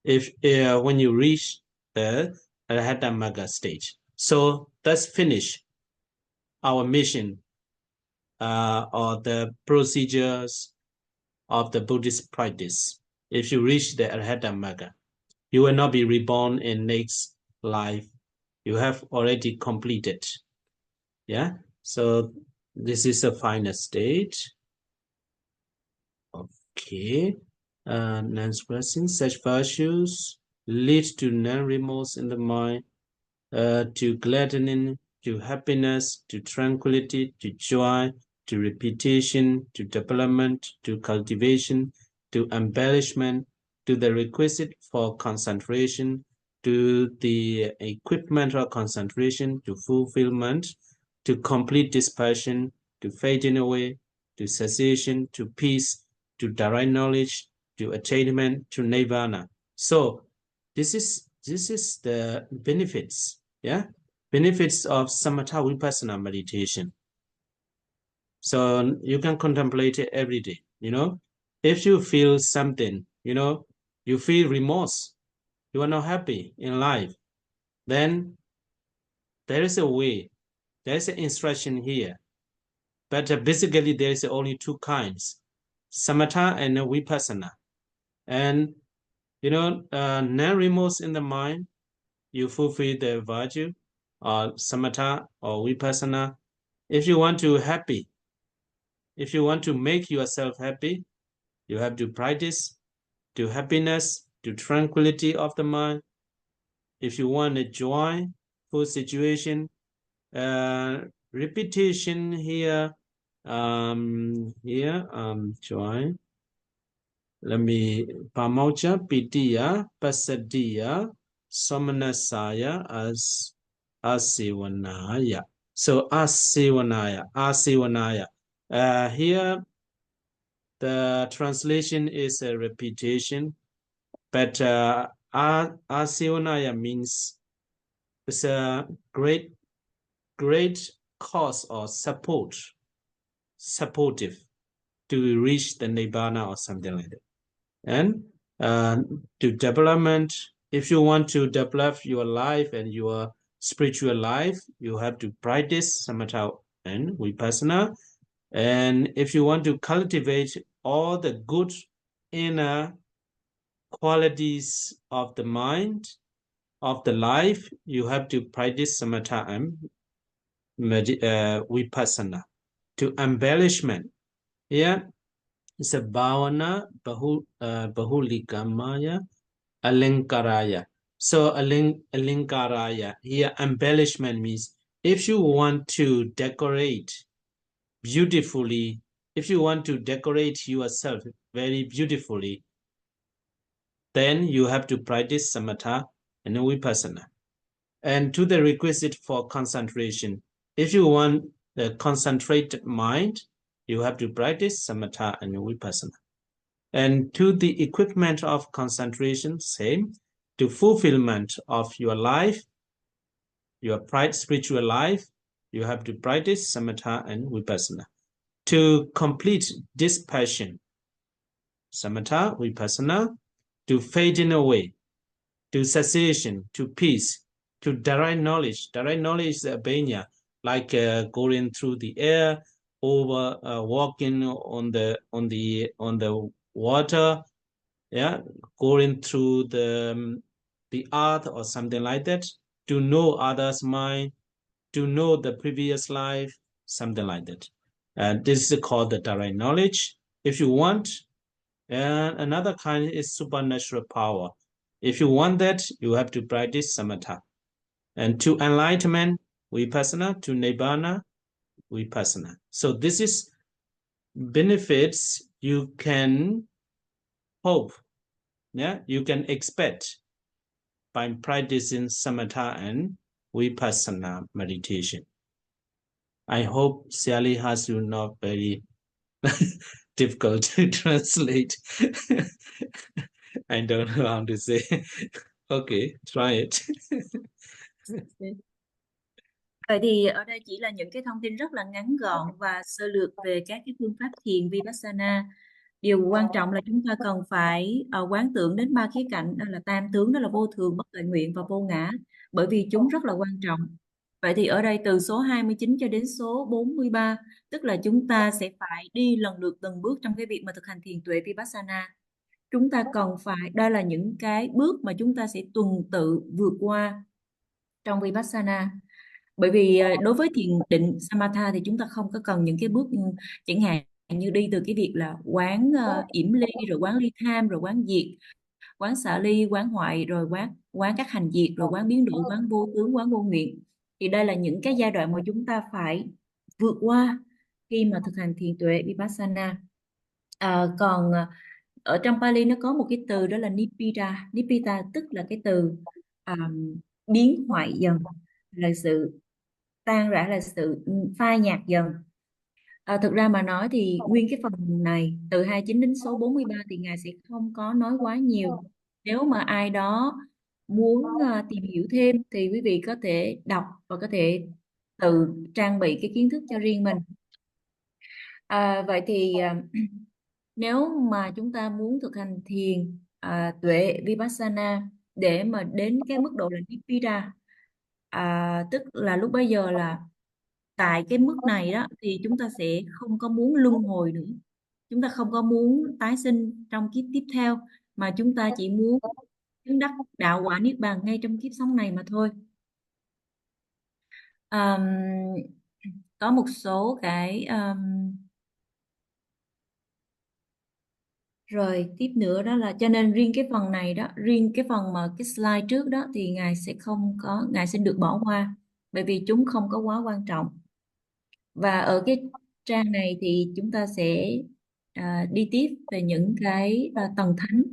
If when you reach the Arahata Magga stage, so let's finish our mission or the procedures of the Buddhist practice. If you reach the Arahata Magga, you will not be reborn in next life. You have already completed. Yeah, so this is the final stage. Okay. Next question. Such virtues lead to non-remorse in the mind, to gladdening, to happiness, to tranquility, to joy, to repetition, to development, to cultivation, to embellishment, to the requisite for concentration, to the equipment of concentration, to fulfillment, to complete dispersion, to fading away, to cessation, to peace, to direct knowledge, to attainment, to nirvana. So this is the benefits, yeah, benefits of samatha vipassana meditation. So you can contemplate it every day. You know, if you feel something, you know, you feel remorse, you are not happy in life, then there is a way, there is an instruction here. But basically there is only two kinds, samatha and vipassana. And you know, non-remorse in the mind, you fulfill the virtue, or samatha or vipassana. If you want to happy, if you want to make yourself happy, you have to practice to happiness, to tranquility of the mind. If you want a joyful situation, repetition here, joy. Let me pamocha, pitiya, pasadiya, somanasaya, as asivanaya. So asivanaya. Here the translation is a repetition, but asivanaya means it's a great cause or supportive to reach the nibbana or something like that. And to development, if you want to develop your life and your spiritual life, you have to practice samatha and vipassana. And if you want to cultivate all the good inner qualities of the mind, of the life, you have to practice samatha and vipassana. To embellishment, here it's a bhavana bahulikamaya alinkaraya. So alinkaraya, here embellishment means if you want to decorate beautifully, if you want to decorate yourself very beautifully, then you have to practice samatha and vipassana. And to the requisite for concentration, if you want a concentrated mind, you have to practice samatha and vipassana. And to the equipment of concentration, same. To fulfillment of your life, your spiritual life, you have to practice samatha and vipassana. To complete dispassion, samatha, vipassana. to fading away, to cessation, to peace, to direct knowledge. Direct knowledge is a benya, like going through the air, over walking on the water, yeah, going through the earth or something like that, to know others' mind, to know the previous life, something like that. And this is called the direct knowledge. If you want, and another kind is supernatural power. If you want that, you have to practice samatha. And to enlightenment, vipassana, to nibbana, vipassana. So this is benefits you can hope, yeah, you can expect by practicing samatha and vipassana meditation. I hope Sally has you not very difficult to translate. I don't know how to say. Okay, try it. Vậy thì ở đây chỉ là những cái thông tin rất là ngắn gọn và sơ lược về các cái phương pháp thiền Vipassana. Điều quan trọng là chúng ta cần phải quán tưởng đến ba khía cạnh, đó là tam tướng, đó là vô thường, bất tuệ nguyện và vô ngã, bởi vì chúng rất là quan trọng. Vậy thì ở đây từ số 29 cho đến số 43, tức là chúng ta sẽ phải đi lần lượt từng bước trong cái việc mà thực hành thiền tuệ Vipassana. Chúng ta cần phải, đây là những cái bước mà chúng ta sẽ tuần tự vượt qua trong Vipassana. Bởi vì đối với thiền định Samatha thì chúng ta không có cần những cái bước chẳng hạn như đi từ cái việc là quán yểm ly, rồi quán ly tham, rồi quán diệt, quán xả ly, quán hoại, rồi quán các hành diệt, rồi quán biến đổi, quán vô tướng, quán vô nguyện. Thì đây là những cái giai đoạn mà chúng ta phải vượt qua khi mà thực hành thiền tuệ Vipassana. Còn ở trong Pali nó có một cái từ đó là Nibbida. Nibbida tức là cái từ biến hoại dần, là sự tan rã, là sự phai nhạt dần. Thực ra mà nói thì nguyên cái phần này từ 29 đến số 43 thì Ngài sẽ không có nói quá nhiều. Nếu mà ai đó muốn tìm hiểu thêm thì quý vị có thể đọc và có thể tự trang bị cái kiến thức cho riêng mình. Vậy thì nếu mà chúng ta muốn thực hành thiền tuệ Vipassana để mà đến cái mức độ là Nibbida, tức là lúc bây giờ là tại cái mức này đó thì chúng ta sẽ không có muốn luân hồi nữa, chúng ta không có muốn tái sinh trong kiếp tiếp theo, mà chúng ta chỉ muốn chứng đắc đạo quả niết bàn ngay trong kiếp sống này mà thôi. Có một số cái rồi tiếp nữa đó là, cho nên riêng cái phần này đó, riêng cái phần mà cái slide trước đó thì Ngài sẽ không có, Ngài sẽ được bỏ qua bởi vì chúng không có quá quan trọng. Và ở cái trang này thì chúng ta sẽ đi tiếp về những cái tầng thánh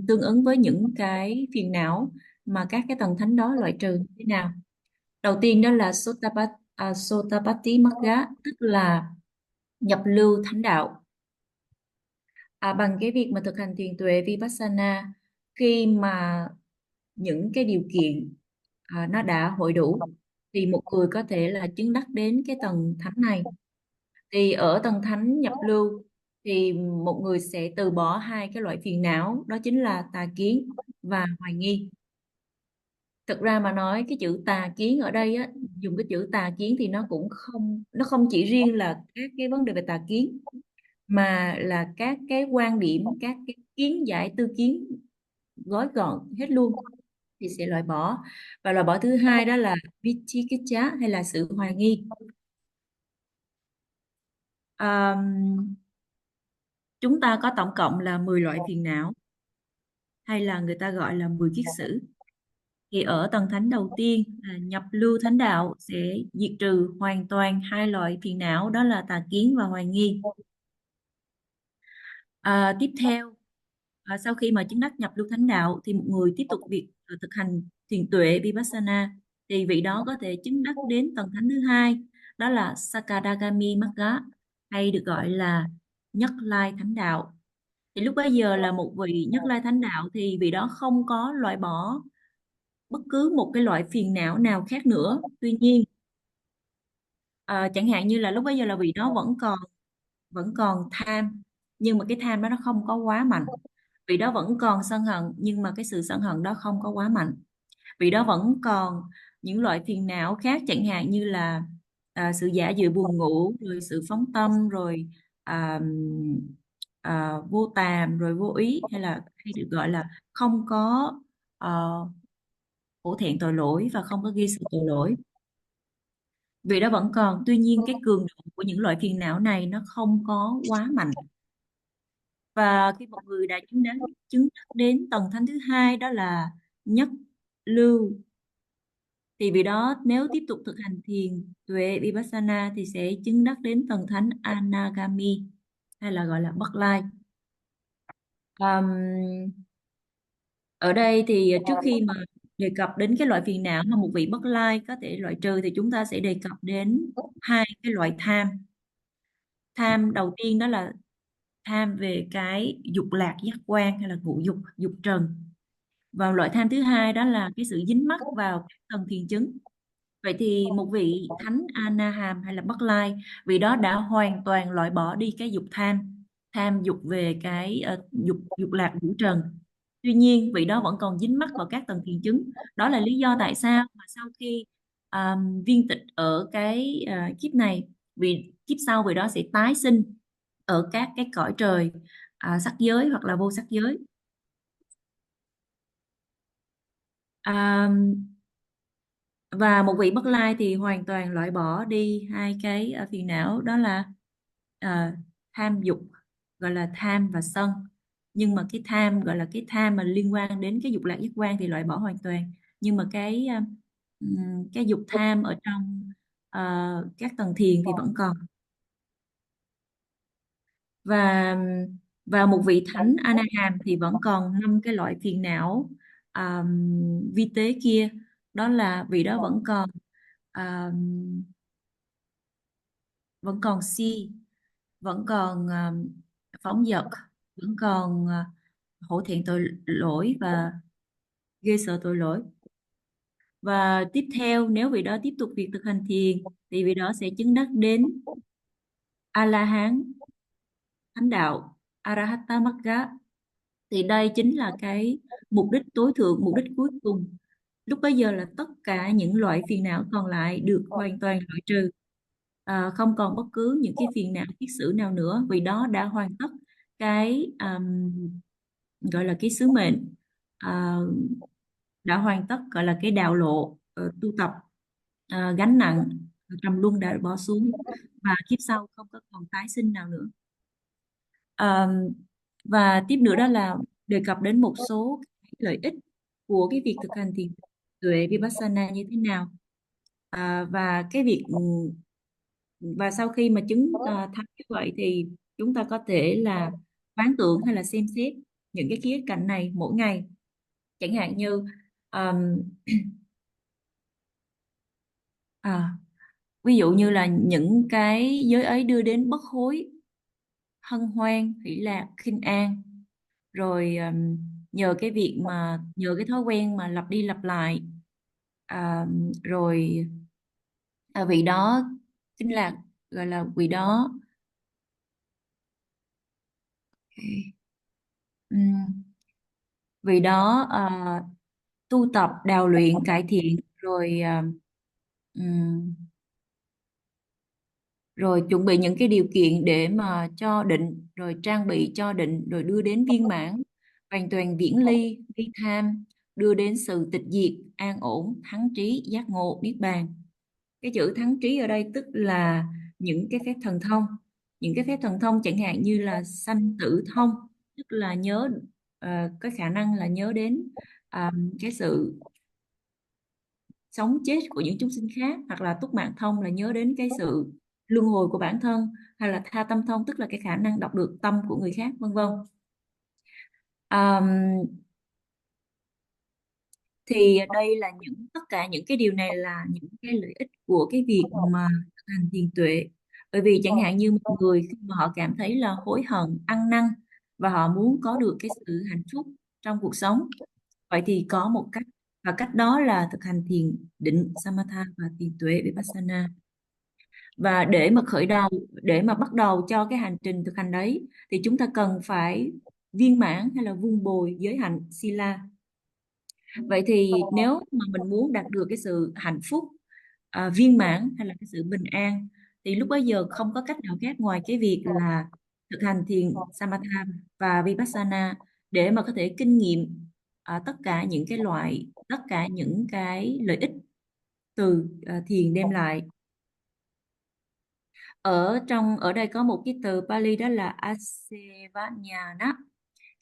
tương ứng với những cái phiền não mà các cái tầng thánh đó loại trừ như thế nào. Đầu tiên đó là Sotapatimagga, tức là nhập lưu thánh đạo. Bằng cái việc mà thực hành thiền tuệ Vipassana, khi mà những cái điều kiện nó đã hội đủ thì một người có thể là chứng đắc đến cái tầng thánh này. Thì ở tầng thánh nhập lưu thì một người sẽ từ bỏ hai cái loại phiền não, đó chính là tà kiến và hoài nghi. Thực ra mà nói cái chữ tà kiến ở đây á, dùng cái chữ tà kiến thì nó cũng không, nó không chỉ riêng là các cái vấn đề về tà kiến, mà là các cái quan điểm, các cái kiến giải, tư kiến gói gọn hết luôn thì sẽ loại bỏ. Và loại bỏ thứ hai đó là vichikiccha, hay là sự hoài nghi. Chúng ta có tổng cộng là 10 loại phiền não, hay là người ta gọi là 10 kiết sử. Thì ở tầng thánh đầu tiên nhập lưu thánh đạo sẽ diệt trừ hoàn toàn hai loại phiền não, đó là tà kiến và hoài nghi. Tiếp theo, sau khi mà chứng đắc nhập lưu thánh đạo thì một người tiếp tục việc thực hành thiền tuệ Vipassana thì vị đó có thể chứng đắc đến tầng thánh thứ hai, đó là Sakadagami Magga, hay được gọi là Nhất Lai Thánh Đạo. Thì lúc bấy giờ là một vị Nhất Lai Thánh Đạo thì vị đó không có loại bỏ bất cứ một cái loại phiền não nào khác nữa. Tuy nhiên chẳng hạn như là lúc bấy giờ là vị đó vẫn còn tham, nhưng mà cái tham đó nó không có quá mạnh. Vị đó vẫn còn sân hận, nhưng mà cái sự sân hận đó không có quá mạnh. Vị đó vẫn còn những loại phiền não khác, chẳng hạn như là sự giả dự buồn ngủ, rồi sự phóng tâm, rồi à, vô tàm, rồi vô ý, hay được gọi là không có hổ thẹn tội lỗi và không có ghi sự tội lỗi. Vị đó vẫn còn, tuy nhiên cái cường độ của những loại phiền não này nó không có quá mạnh. Và khi một người đã chứng đắc đến tầng thánh thứ hai, đó là nhất lưu, thì vị đó nếu tiếp tục thực hành thiền tuệ vipassana thì sẽ chứng đắc đến tầng thánh anagami, hay là gọi là bất lai. Ở đây thì trước khi mà đề cập đến cái loại phiền não mà một vị bất lai có thể loại trừ, thì chúng ta sẽ đề cập đến hai cái loại tham. Tham đầu tiên đó là tham về cái dục lạc giác quan, hay là ngũ dục, dục trần. Và loại tham thứ hai đó là cái sự dính mắc vào các tầng thiền chứng. Vậy thì một vị thánh Anaham hay là Bất Lai, vị đó đã hoàn toàn loại bỏ đi cái dục tham, tham dục về cái dục lạc ngũ trần. Tuy nhiên vị đó vẫn còn dính mắc vào các tầng thiền chứng. Đó là lý do tại sao mà sau khi viên tịch ở cái kiếp này, vì kiếp sau vị đó sẽ tái sinh ở các cái cõi trời sắc giới hoặc là vô sắc giới. À, và một vị Bất Lai thì hoàn toàn loại bỏ đi hai cái phiền não, đó là tham dục, gọi là tham và sân. Nhưng mà cái tham gọi là cái tham mà liên quan đến cái dục lạc giác quan thì loại bỏ hoàn toàn. Nhưng mà cái dục tham ở trong các tầng thiền thì vẫn còn. Và một vị thánh Anaham thì vẫn còn 5 cái loại phiền não vi tế kia. Đó là vị đó vẫn còn si, vẫn còn phóng dật, vẫn còn hổ thẹn tội lỗi và ghê sợ tội lỗi. Và tiếp theo, nếu vị đó tiếp tục việc thực hành thiền thì vị đó sẽ chứng đắc đến a la hán thánh đạo, Arahatamagga. Thì đây chính là cái mục đích tối thượng, mục đích cuối cùng. Lúc bấy giờ là tất cả những loại phiền não còn lại được hoàn toàn loại trừ. Không còn bất cứ những cái phiền não kiết sử nào nữa, vì đó đã hoàn tất cái gọi là cái sứ mệnh, à, đã hoàn tất gọi là cái đạo lộ tu tập, gánh nặng trầm luân đã bỏ xuống, và kiếp sau không có còn tái sinh nào nữa. Và tiếp nữa đó là đề cập đến một số cái lợi ích của cái việc thực hành thiền tuệ vipassana như thế nào. Và cái việc và sau khi mà chứng tham như vậy thì chúng ta có thể là quán tưởng hay là xem xét những cái khía cạnh này mỗi ngày. Chẳng hạn như um, ví dụ như là những cái giới ấy đưa đến bất hối, hân hoan, hỷ lạc, khinh an. Rồi nhờ cái thói quen mà lặp đi lặp lại, rồi vị đó chính là gọi là vị đó ừm, vị đó tu tập đào luyện cải thiện, rồi rồi chuẩn bị những cái điều kiện để mà cho định, rồi trang bị cho định, rồi đưa đến viên mãn hoàn toàn viễn ly ly tham, đưa đến sự tịch diệt an ổn thắng trí giác ngộ niết bàn. Cái chữ thắng trí ở đây tức là những cái phép thần thông. Những cái phép thần thông chẳng hạn như là sanh tử thông, tức là nhớ, có khả năng là nhớ đến cái sự sống chết của những chúng sinh khác, hoặc là túc mạng thông là nhớ đến cái sự luân hồi của bản thân, hay là tha tâm thông tức là cái khả năng đọc được tâm của người khác, vân vân. Thì đây là tất cả những cái điều này là những cái lợi ích của cái việc mà thực hành thiền tuệ. Bởi vì chẳng hạn như một người khi mà họ cảm thấy là hối hận, ăn năn, và họ muốn có được cái sự hạnh phúc trong cuộc sống, vậy thì có một cách, và cách đó là thực hành thiền định Samatha và thiền tuệ Vipassana. Và để mà bắt đầu cho cái hành trình thực hành đấy thì chúng ta cần phải viên mãn hay là vun bồi giới hạnh sila. Vậy thì nếu mà mình muốn đạt được cái sự hạnh phúc viên mãn hay là cái sự bình an, thì lúc bấy giờ không có cách nào khác ngoài cái việc là thực hành thiền samatha và vipassana để mà có thể kinh nghiệm tất cả những cái lợi ích từ thiền đem lại. Ở đây có một cái từ Pali đó là asevanyana.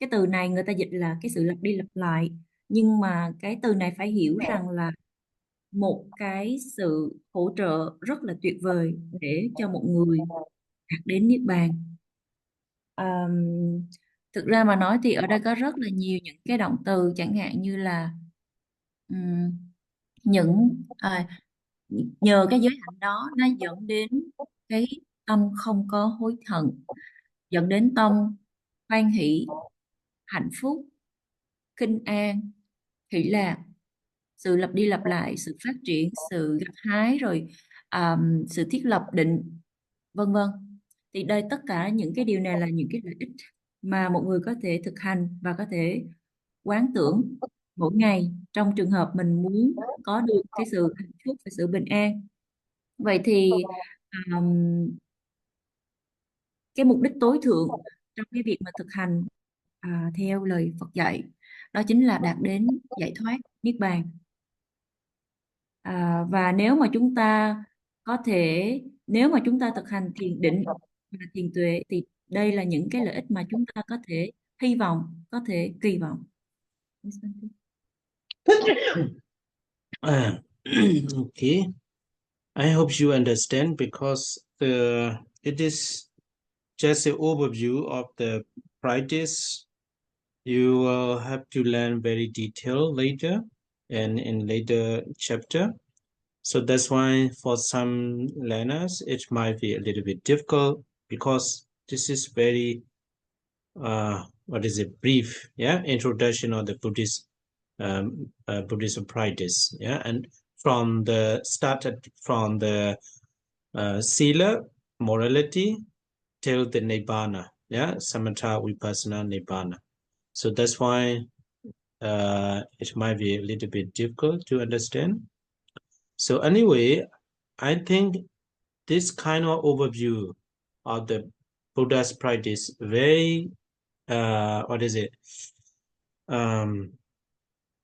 Cái từ này người ta dịch là cái sự lặp đi lặp lại, nhưng mà cái từ này phải hiểu rằng là một cái sự hỗ trợ rất là tuyệt vời để cho một người đạt đến niết bàn. Thực ra mà nói thì ở đây có rất là nhiều những cái động từ, chẳng hạn như là nhờ cái giới hạnh đó nó dẫn đến cái tâm không có hối hận, dẫn đến tâm hoan hỷ, hạnh phúc, kinh an, hỷ lạc, sự lặp đi lặp lại, sự phát triển, sự gặt hái, rồi sự thiết lập định, vân vân. Thì đây tất cả những cái điều này là những cái lợi ích mà một người có thể thực hành và có thể quán tưởng mỗi ngày trong trường hợp mình muốn có được cái sự hạnh phúc và sự bình an. Vậy thì cái mục đích tối thượng trong cái việc mà thực hành theo lời Phật dạy đó chính là đạt đến giải thoát niết bàn. Và nếu mà chúng ta thực hành thiền định và thiền tuệ thì đây là những cái lợi ích mà chúng ta có thể hy vọng, có thể kỳ vọng. Okay, I hope you understand, because it is just an overview of the practice. You will have to learn very detailed later and in later chapter. So that's why for some learners it might be a little bit difficult, because this is very brief introduction of the Buddhist Buddhism practice, and from the sila, morality, till the nibbana, samatha, vipassana, nibbana. So that's why it might be a little bit difficult to understand. So anyway, I think this kind of overview of the Buddha's practice very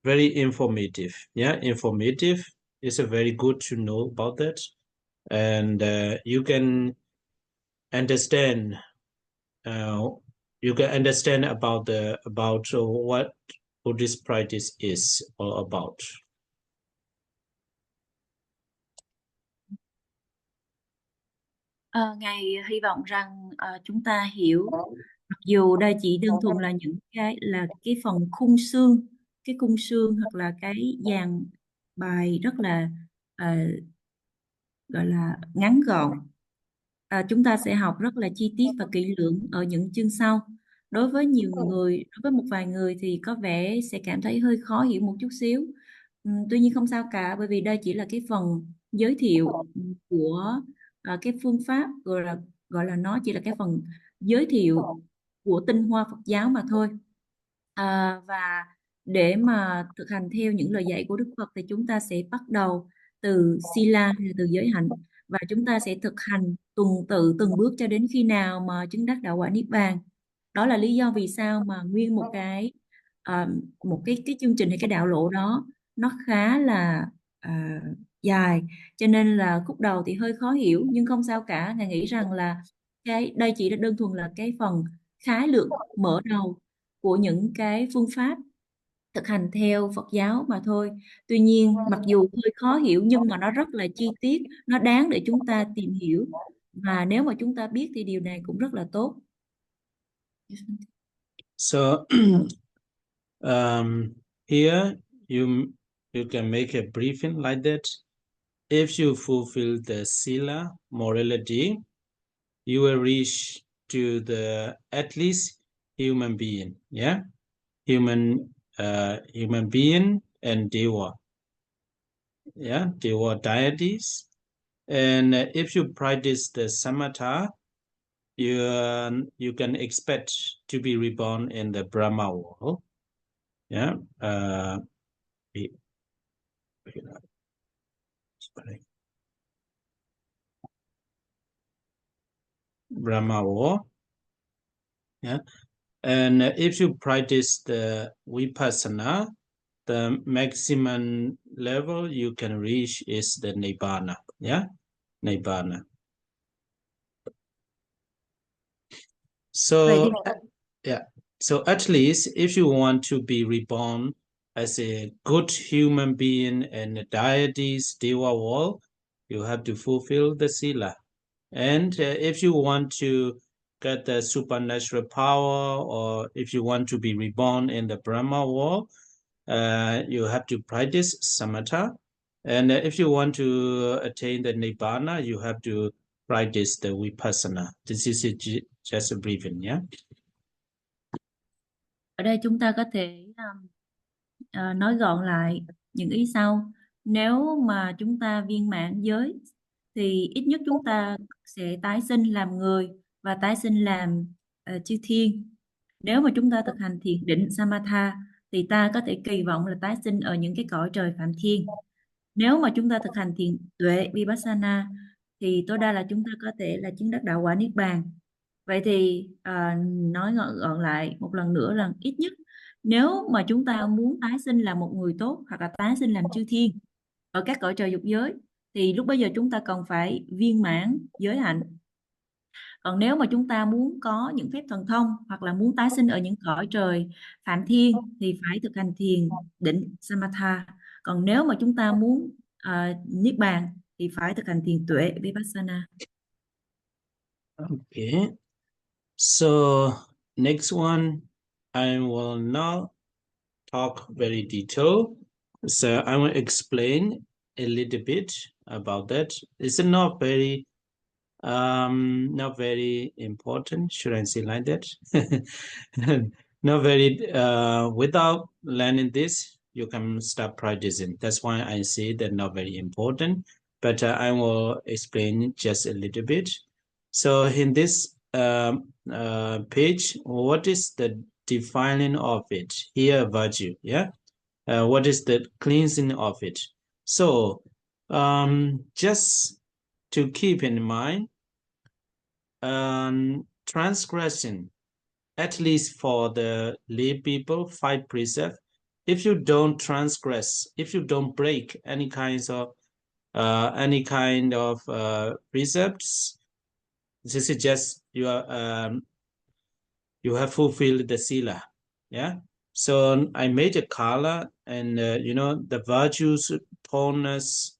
very informative. Informative is a very good to know about that, and you can understand about what Buddhist practice is all about. Ngài hy vọng rằng chúng ta hiểu, mặc dù đây chỉ đơn thuần là những cái phần khung xương hoặc là cái dàn bài rất là gọi là ngắn gọn. Chúng ta sẽ học rất là chi tiết và kỹ lưỡng ở những chương sau. Đối với một vài người thì có vẻ sẽ cảm thấy hơi khó hiểu một chút xíu. Tuy nhiên không sao cả, bởi vì đây chỉ là cái phần giới thiệu của cái phương pháp, gọi là nó chỉ là cái phần giới thiệu của tinh hoa Phật giáo mà thôi. Và để mà thực hành theo những lời dạy của Đức Phật thì chúng ta sẽ bắt đầu từ sila hay là từ giới hạnh, và chúng ta sẽ thực hành tuần tự từng bước cho đến khi nào mà chứng đắc đạo quả niết bàn. Đó là lý do vì sao mà nguyên một cái chương trình hay cái đạo lộ đó nó khá là dài, cho nên là khúc đầu thì hơi khó hiểu, nhưng không sao cả. Ngài nghĩ rằng là đây chỉ là đơn thuần là cái phần khái lược mở đầu của những cái phương pháp thực hành theo Phật giáo mà thôi. Tuy nhiên mặc dù hơi khó hiểu nhưng mà nó rất là chi tiết, nó đáng để chúng ta tìm hiểu, và nếu mà chúng ta biết thì điều này cũng rất là tốt. So here you can make a briefing like that. If you fulfill the sila, morality, you will reach to the at least human being, human being and deva, deva deities. And if you practice the samatha, you can expect to be reborn in the Brahma world. Yeah. Brahma world. Yeah. And if you practice the Vipassana, the maximum level you can reach is the Nibbana. Yeah, Nibbana. So, yeah. So at least if you want to be reborn as a good human being in the deity's Deva world, you have to fulfill the Sila. And if you want to get the supernatural power, or if you want to be reborn in the Brahma world, you have to practice samatha. And if you want to attain the Nibbana, you have to practice the Vipassana. This is just a briefing, yeah? Ở đây chúng ta có thể nói gọn lại những ý sau. Nếu mà chúng ta viên mãn giới thì ít nhất chúng ta sẽ tái sinh làm người và tái sinh làm chư thiên. Nếu mà chúng ta thực hành thiền định samatha thì ta có thể kỳ vọng là tái sinh ở những cái cõi trời phạm thiên. Nếu mà chúng ta thực hành thiền tuệ vipassana thì tối đa là chúng ta có thể là chứng đắc đạo quả niết bàn. Vậy thì nói gọn lại một lần nữa là ít nhất nếu mà chúng ta muốn tái sinh là một người tốt hoặc là tái sinh làm chư thiên ở các cõi trời dục giới thì lúc bây giờ chúng ta cần phải viên mãn giới hạnh. Còn nếu mà chúng ta muốn có những phép thần thông hoặc là muốn tái sinh ở những cõi trời phạm thiên thì phải thực hành thiền định samatha. Còn nếu mà chúng ta muốn niết bàn thì phải thực hành thiền tuệ vipassana. Okay. So next one, I will not talk very detailed. So I will explain a little bit about that. It's not very important. Should I say like that? Not very. Without learning this, you can start practicing. That's why I say that not very important. But I will explain just a little bit. So in this page, what is the defining of it? Here, virtue. Yeah. What is the cleansing of it? So just to keep in mind, transgression, at least for the lay people, 5 precepts. If you don't transgress, if you don't break any kind of precepts, this is just you have fulfilled the sila. Yeah. So I made a color, and the virtues, tallness,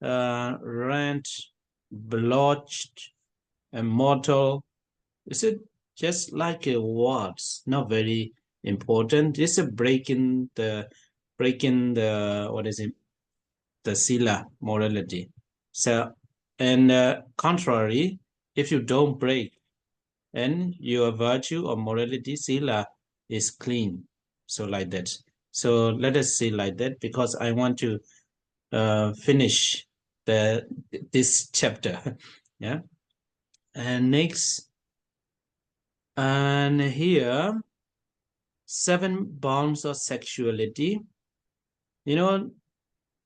rent, blotched, and mortal. Is it just like a words? Not very important. It's a breaking the what is it? The sila morality. So, and contrary, if you don't break, and your virtue or morality sila is clean. So like that. So let us say like that, because I want to finish this chapter. Yeah. And next, and here, 7 bounds of sexuality.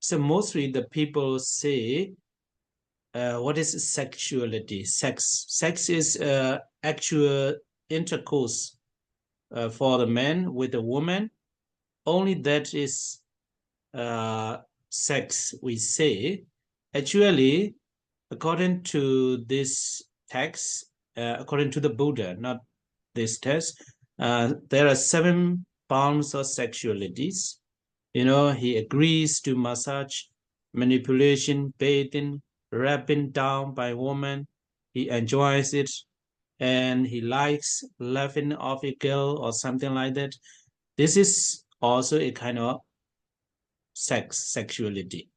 So mostly the people say, what is sexuality? Sex is actual intercourse for the man with the woman. Only that is sex, we say. Actually, according to this text, according to the Buddha, not this text, there are 7 bounds of sexualities. He agrees to massage, manipulation, bathing, wrapping down by woman. He enjoys it, and he likes laughing off a girl or something like that. This is also a kind of sexuality.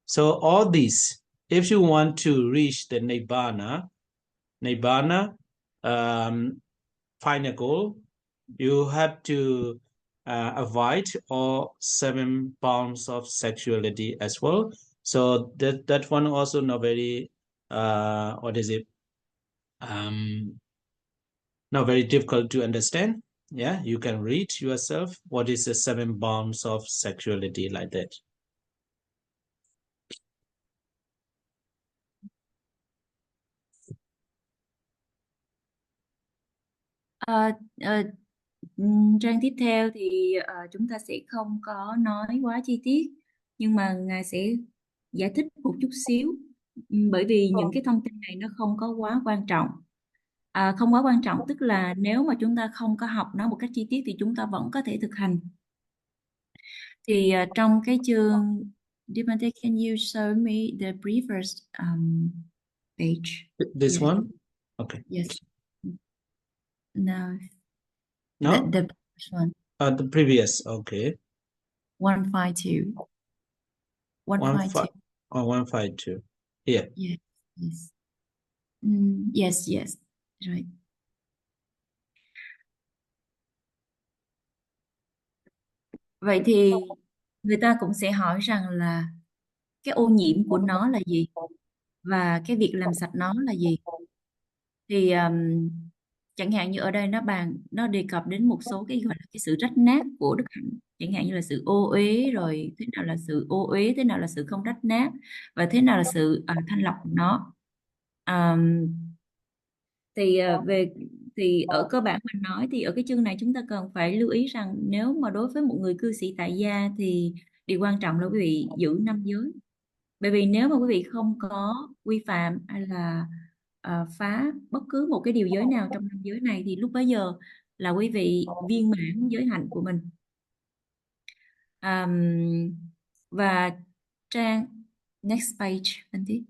So all these, if you want to reach the Nibbana, final goal, you have to avoid all 7 bounds of sexuality as well. So that one also not very not very difficult to understand. Yeah, you can read yourself. What is the 7 bonds of sexuality like that? Trang tiếp theo thì chúng ta sẽ không có nói quá chi tiết, nhưng mà Ngài sẽ giải thích một chút xíu, bởi vì những cái thông tin này nó không có quá quan trọng. Không quá quan trọng tức là nếu mà chúng ta không có học nó một cách chi tiết thì chúng ta vẫn có thể thực hành. Thì trong cái chương Dimante, can you show me the previous page? This Yes. one? Okay. Yes. No. No? The first one. The previous, okay. 152. 152. 152. Here. Yes. Yes. Yes. Yes. Right. Vậy thì người ta cũng sẽ hỏi rằng là cái ô nhiễm của nó là gì và cái việc làm sạch nó là gì. Thì chẳng hạn như ở đây nó đề cập đến một số cái gọi là cái sự rách nát của đức hạnh, chẳng hạn như là sự ô uế, rồi thế nào là sự ô uế, thế nào là sự không rách nát, và thế nào là sự thanh lọc của nó. Thì ở cơ bản mình nói thì ở cái chương này chúng ta cần phải lưu ý rằng nếu mà đối với một người cư sĩ tại gia thì điều quan trọng là quý vị giữ 5 giới. Bởi vì nếu mà quý vị không có quy phạm hay là phá bất cứ một cái điều giới nào trong 5 giới này thì lúc bấy giờ là quý vị viên mãn giới hạnh của mình. Và trang next page anh tiếp.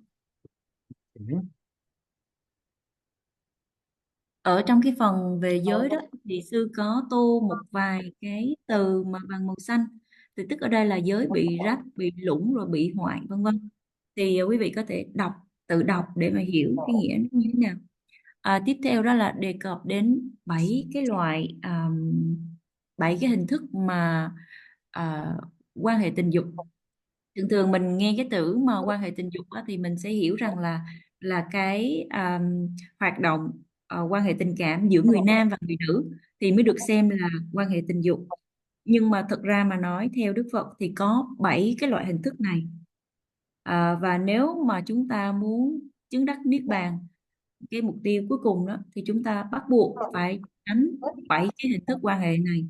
Ở trong cái phần về giới đó thì sư có tô một vài cái từ mà bằng màu xanh, thì tức ở đây là giới bị rách, bị lũng, rồi bị hoại, vân vân. Thì quý vị có thể tự đọc để mà hiểu cái nghĩa nó như thế nào. Tiếp theo đó là đề cập đến 7 cái loại 7 cái hình thức mà quan hệ tình dục. Thường thường mình nghe cái từ mà quan hệ tình dục thì mình sẽ hiểu rằng là cái hoạt động quan hệ tình cảm giữa người nam và người nữ thì mới được xem là quan hệ tình dục. Nhưng mà thực ra mà nói theo Đức Phật thì có 7 cái loại hình thức này. Và nếu mà chúng ta muốn chứng đắc niết bàn, cái mục tiêu cuối cùng đó, thì chúng ta bắt buộc phải tránh 7 cái hình thức quan hệ này.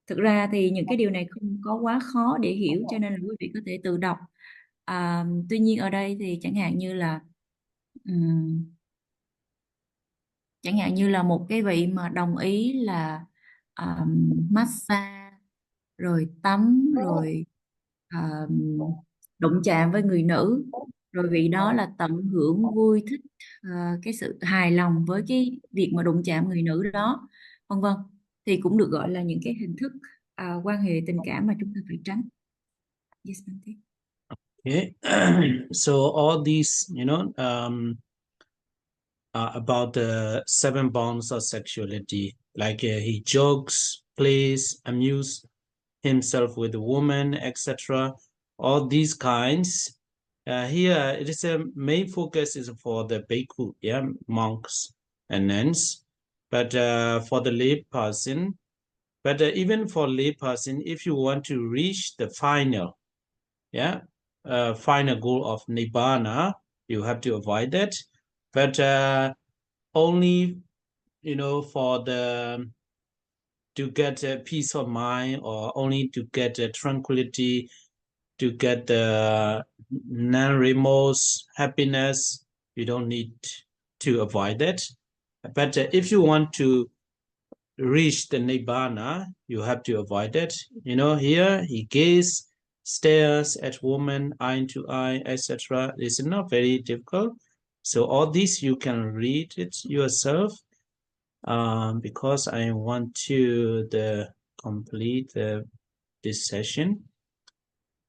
Thực ra thì những cái điều này không có quá khó để hiểu, cho nên là quý vị có thể tự đọc. Tuy nhiên ở đây thì chẳng hạn như là một cái vị mà đồng ý là massage, rồi tắm, rồi đụng chạm với người nữ, rồi vị đó là tận hưởng vui thích, cái sự hài lòng với cái việc mà đụng chạm người nữ đó, vân vân, thì cũng được gọi là những cái hình thức quan hệ tình cảm mà chúng ta phải tránh. Yes, Okay. So all these, about the 7 bonds of sexuality, like he jokes, plays, amuse himself with a woman, etc. All these kinds. Here, it is a main focus is for the bhikkhu, monks and nuns. But for the lay person, even for lay person, if you want to reach the final, final goal of nibbana, you have to avoid that. But only, for to get a peace of mind, or only to get a tranquility, to get the non-remorse happiness, you don't need to avoid that. But if you want to reach the nibbana, you have to avoid it. Here he gazes, stares at woman, eye to eye, etc. It's not very difficult. So all this you can read it yourself, because I want to complete this session.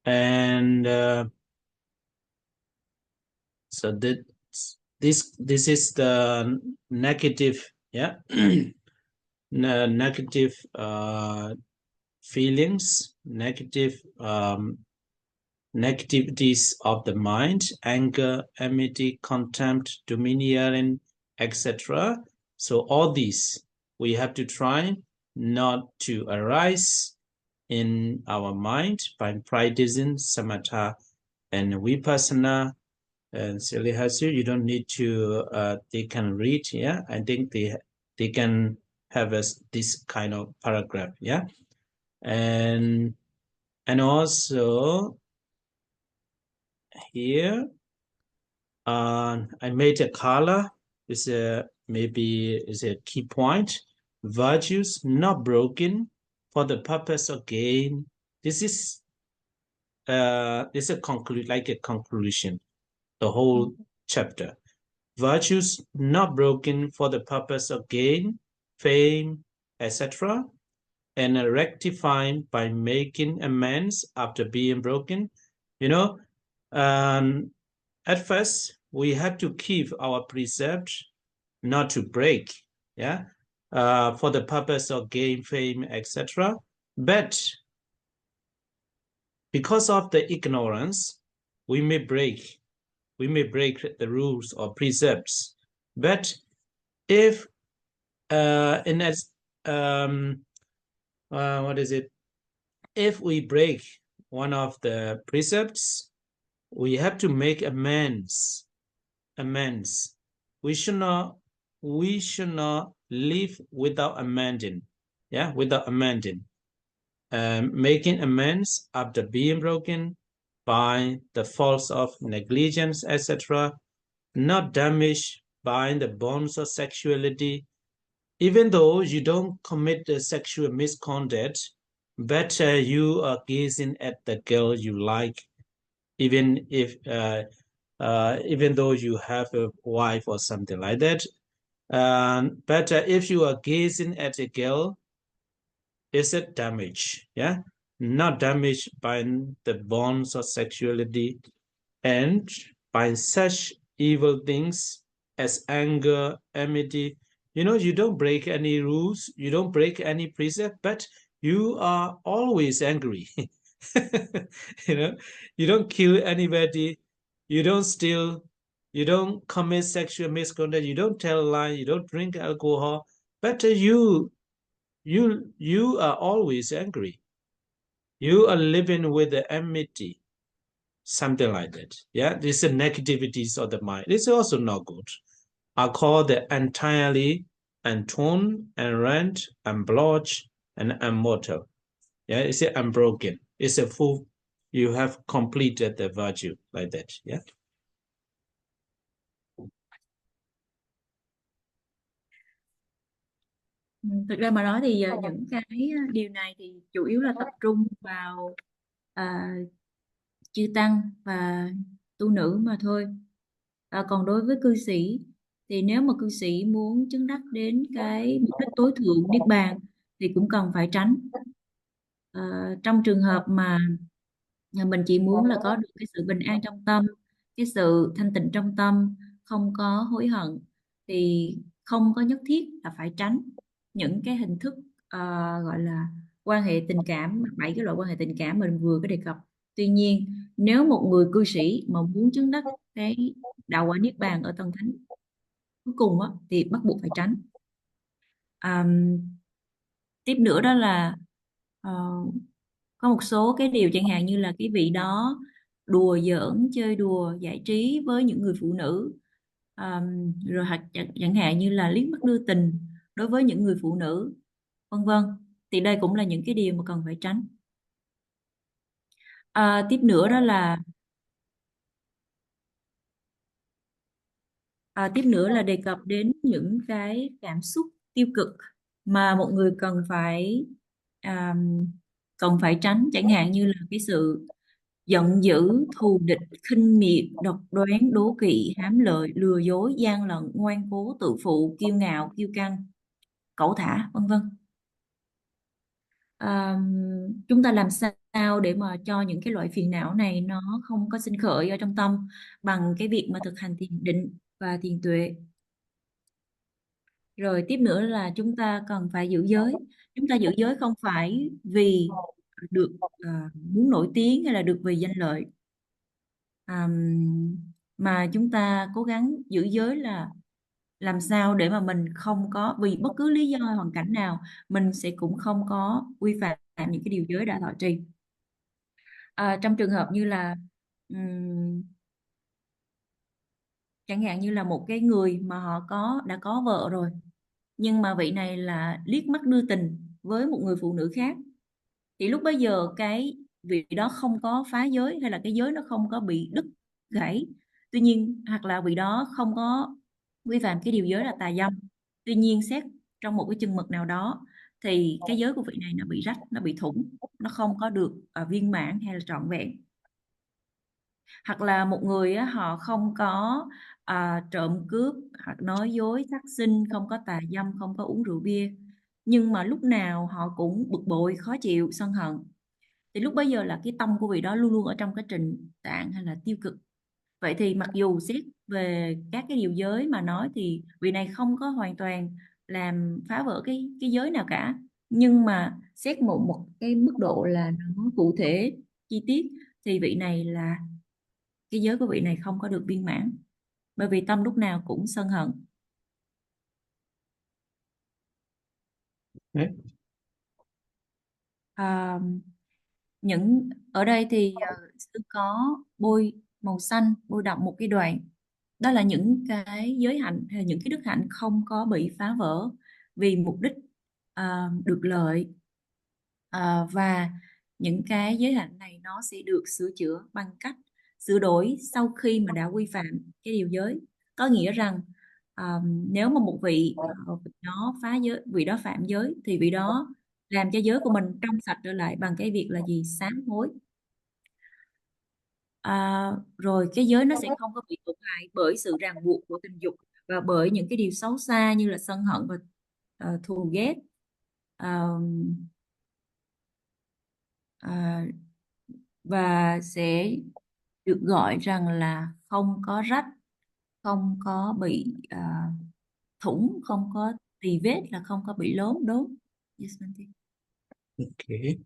And so this is the negative, negative feelings, negative negativities of the mind, anger, enmity, contempt, domineering, etc. So all these we have to try not to arise in our mind by practicing samatha and vipassana. And Silly Hasu, you don't need to, they can read, yeah? I think they can have this kind of paragraph, yeah? And also here, I made a color, maybe is a key point. Virtues not broken for the purpose of gain. This is a conclusion, the whole chapter. Virtues not broken for the purpose of gain, fame, etc., and rectifying by making amends after being broken. You know, at first we have to keep our precepts not to break, yeah, for the purpose of gain, fame, etc. But because of the ignorance, we may break the rules or precepts. But if if we break one of the precepts, we have to make amends. We should not live without amending. Yeah, without amending. Making amends after being broken by the faults of negligence, etc., not damaged by the bonds of sexuality. Even though you don't commit the sexual misconduct, but you are gazing at the girl you like, even though you have a wife or something like that. But if you are gazing at a girl, is it damage? Yeah, not damaged by the bonds of sexuality and by such evil things as anger, enmity. You know, you don't break any rules, you don't break any precept, but you are always angry. You know, you don't kill anybody, you don't steal, you don't commit sexual misconduct, you don't tell lies, you don't drink alcohol, but you are always angry. You are living with the enmity, something like that. Yeah, these are negativities of the mind. It's also not good. Are called the entirely untorn, unrent, unblotched, and immortal. Yeah, it's unbroken. It's a full. You have completed the virtue like that. Yeah. Thực ra mà nói thì những cái điều này thì chủ yếu là tập trung vào chư tăng và tu nữ mà thôi. Còn đối với cư sĩ thì nếu mà cư sĩ muốn chứng đắc đến cái mục đích tối thượng niết bàn thì cũng cần phải tránh. Trong trường hợp mà mình chỉ muốn là có được cái sự bình an trong tâm, cái sự thanh tịnh trong tâm, không có hối hận thì không có nhất thiết là phải tránh những cái hình thức gọi là quan hệ tình cảm, 7 cái loại quan hệ tình cảm mình vừa có đề cập. Tuy nhiên nếu một người cư sĩ mà muốn chứng đắc cái đạo quả niết bàn ở tầng thánh cuối cùng á, thì bắt buộc phải tránh. Tiếp nữa đó là có một số cái điều chẳng hạn như là cái vị đó đùa giỡn, chơi đùa, giải trí với những người phụ nữ, rồi chẳng hạn như là liếc mắt đưa tình đối với những người phụ nữ, vân vân, thì đây cũng là những cái điều mà cần phải tránh. Tiếp nữa đó là tiếp nữa là đề cập đến những cái cảm xúc tiêu cực mà một người cần phải tránh, chẳng hạn như là cái sự giận dữ, thù địch, khinh miệt, độc đoán, đố kỵ, hám lợi, lừa dối, gian lận, ngoan cố, tự phụ, kiêu ngạo, kiêu căng, cẩu thả, vân vân. Chúng ta làm sao để mà cho những cái loại phiền não này nó không có sinh khởi ở trong tâm bằng cái việc mà thực hành thiền định và thiền tuệ. Rồi tiếp nữa là chúng ta cần phải giữ giới. Chúng ta giữ giới không phải vì được muốn nổi tiếng hay là được vì danh lợi, mà chúng ta cố gắng giữ giới làm sao để mà mình không có, vì bất cứ lý do hay hoàn cảnh nào, mình sẽ cũng không có vi phạm những cái điều giới đã thọ trì. Trong trường hợp như là chẳng hạn như là một cái người mà họ đã có vợ rồi, nhưng mà vị này là liếc mắt đưa tình với một người phụ nữ khác, thì lúc bấy giờ cái vị đó không có phá giới, hay là cái giới nó không có bị đứt gãy. Tuy nhiên, hoặc là vị đó không có vi phạm cái điều giới là tà dâm. Tuy nhiên, xét trong một cái chừng mực nào đó thì cái giới của vị này nó bị rách, nó bị thủng, nó không có được viên mãn hay là trọn vẹn. Hoặc là một người á, họ không có trộm cướp hoặc nói dối sát sinh, không có tà dâm, không có uống rượu bia, nhưng mà lúc nào họ cũng bực bội, khó chịu, sân hận, thì lúc bấy giờ là cái tâm của vị đó luôn luôn ở trong cái trình trạng hay là tiêu cực. Vậy thì mặc dù xét về các cái điều giới mà nói thì vị này không có hoàn toàn làm phá vỡ cái giới nào cả, nhưng mà xét một cái mức độ là nó cụ thể chi tiết thì vị này là cái giới của vị này không có được viên mãn, bởi vì tâm lúc nào cũng sân hận. Đấy. À, ở đây thì sư có bôi màu xanh, bôi đậm một cái đoạn, đó là những cái giới hạnh hay là những cái đức hạnh không có bị phá vỡ vì mục đích được lợi. Và những cái giới hạnh này nó sẽ được sửa chữa bằng cách sửa đổi sau khi mà đã vi phạm cái điều giới. Có nghĩa rằng nếu mà một vị đó phá giới, vị đó phạm giới, thì vị đó làm cho giới của mình trong sạch trở lại bằng cái việc là gì? Sám hối. Rồi cái giới nó sẽ không có bị tổn hại bởi sự ràng buộc của tình dục và bởi những cái điều xấu xa như là sân hận và thù ghét. Ờ, à, và sẽ được gọi rằng là không có rách, không có bị thủng, không có tì vết, là không có bị lốm đốm. Yes, Manti. Okay.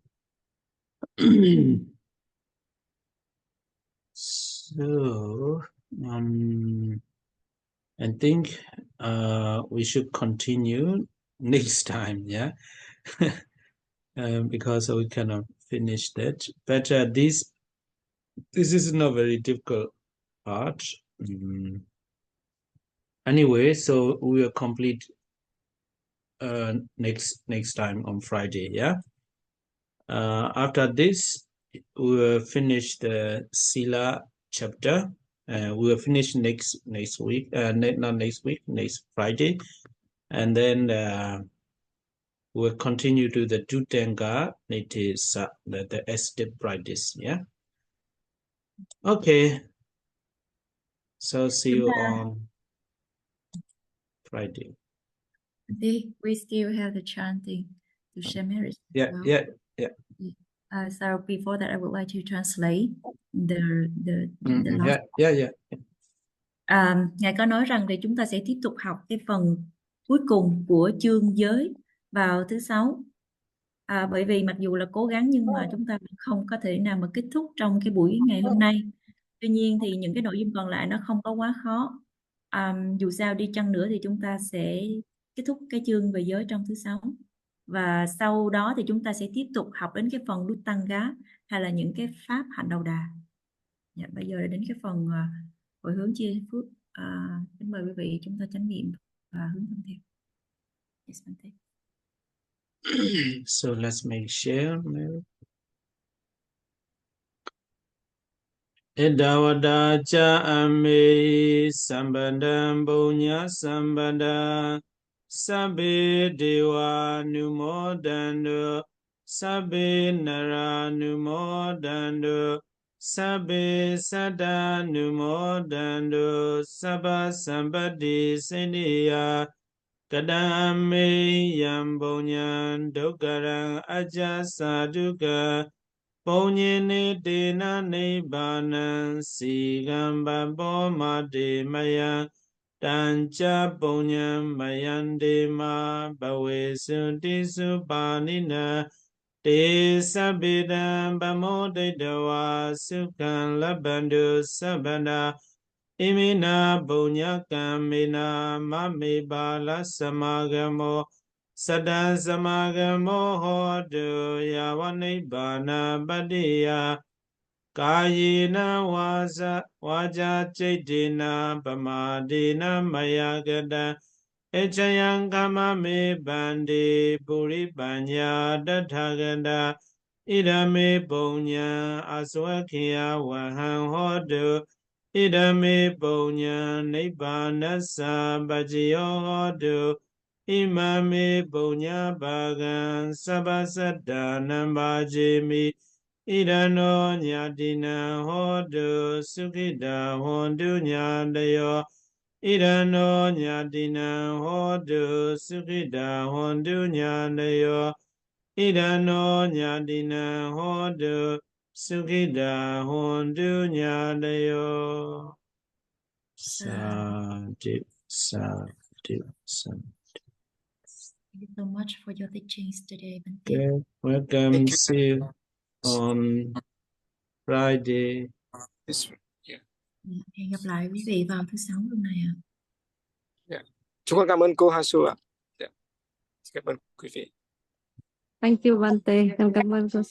So, I think we should continue next time, yeah, because we cannot finish that. But this is not very difficult part. Anyway, so we will complete next time on Friday, yeah. After this, we will finish the Sila chapter. We will finish next week. Not next week, next Friday, and then we'll continue to the Tutanga. It is the estate practice. Yeah. Okay. So see you on Friday. We still have the chanting to share merit. Yeah, Well. yeah. So before that, I would like to translate the last. Yeah. Ngài có nói rằng thì chúng ta sẽ tiếp tục học cái phần cuối cùng của chương giới vào thứ Sáu. Bởi vì mặc dù là cố gắng nhưng mà chúng ta không có thể nào mà kết thúc trong cái buổi ngày hôm nay. Tuy nhiên thì những cái nội dung còn lại nó không có quá khó. Dù sao đi chăng nữa thì chúng ta sẽ kết thúc cái chương về giới trong thứ Sáu. Và sau đó thì chúng ta sẽ tiếp tục học đến cái phần Duttanga hay là những cái pháp hạnh đầu đà. Bây giờ là đến cái phần hồi hướng chia phước. Kính mời quý vị chúng ta chánh niệm và hướng tâm theo. Yes, So let's make share. Edawada cha ame sambandam bunya sambanda sabbe dewa numodando sabbe nara numodando sabbe sada numodando sabba sambadi seniya kadame yambunyan dokarang aja saduka Ponyene dena nibbana sigamba boma de maya tancha ponya mayande ma bawesu tisu panina te sabidam bamode dawa sukan labandu sabanda Imina Bunya Kamina Mami Bala Samagamo Sada Samagamo Hodu Yavani Bana Badia Kayina Waja Chaitina Pamadina Mayagada Echayang Kamame Bandi Puri Banya Dathagada Idame Bonya Aswakia Wahan Hodu Idame Bonya Nibanasa Bajiyo Hodu Imame Bonya Bagan Sabasada Nambajimi Idano Nyadina Hodu Sukida Hondu Nyadayo Idano Nyadina Hodu Sukida Hondu Nyadayo Idano Nyadina Hodu Sukida Hondu Nyadayo. Sadhu, sadhu, sadhu. Thank you so much for your teachings today, Bante. Okay, welcome. Thank you. See you on Friday. Yeah. Hẹn gặp lại quý vị vào thứ Sáu tuần này ạ. Yeah. Chúng con cảm ơn cô Hasu ạ. Yeah. Cảm ơn quý vị. Thank you Bante. Em cảm ơn cô.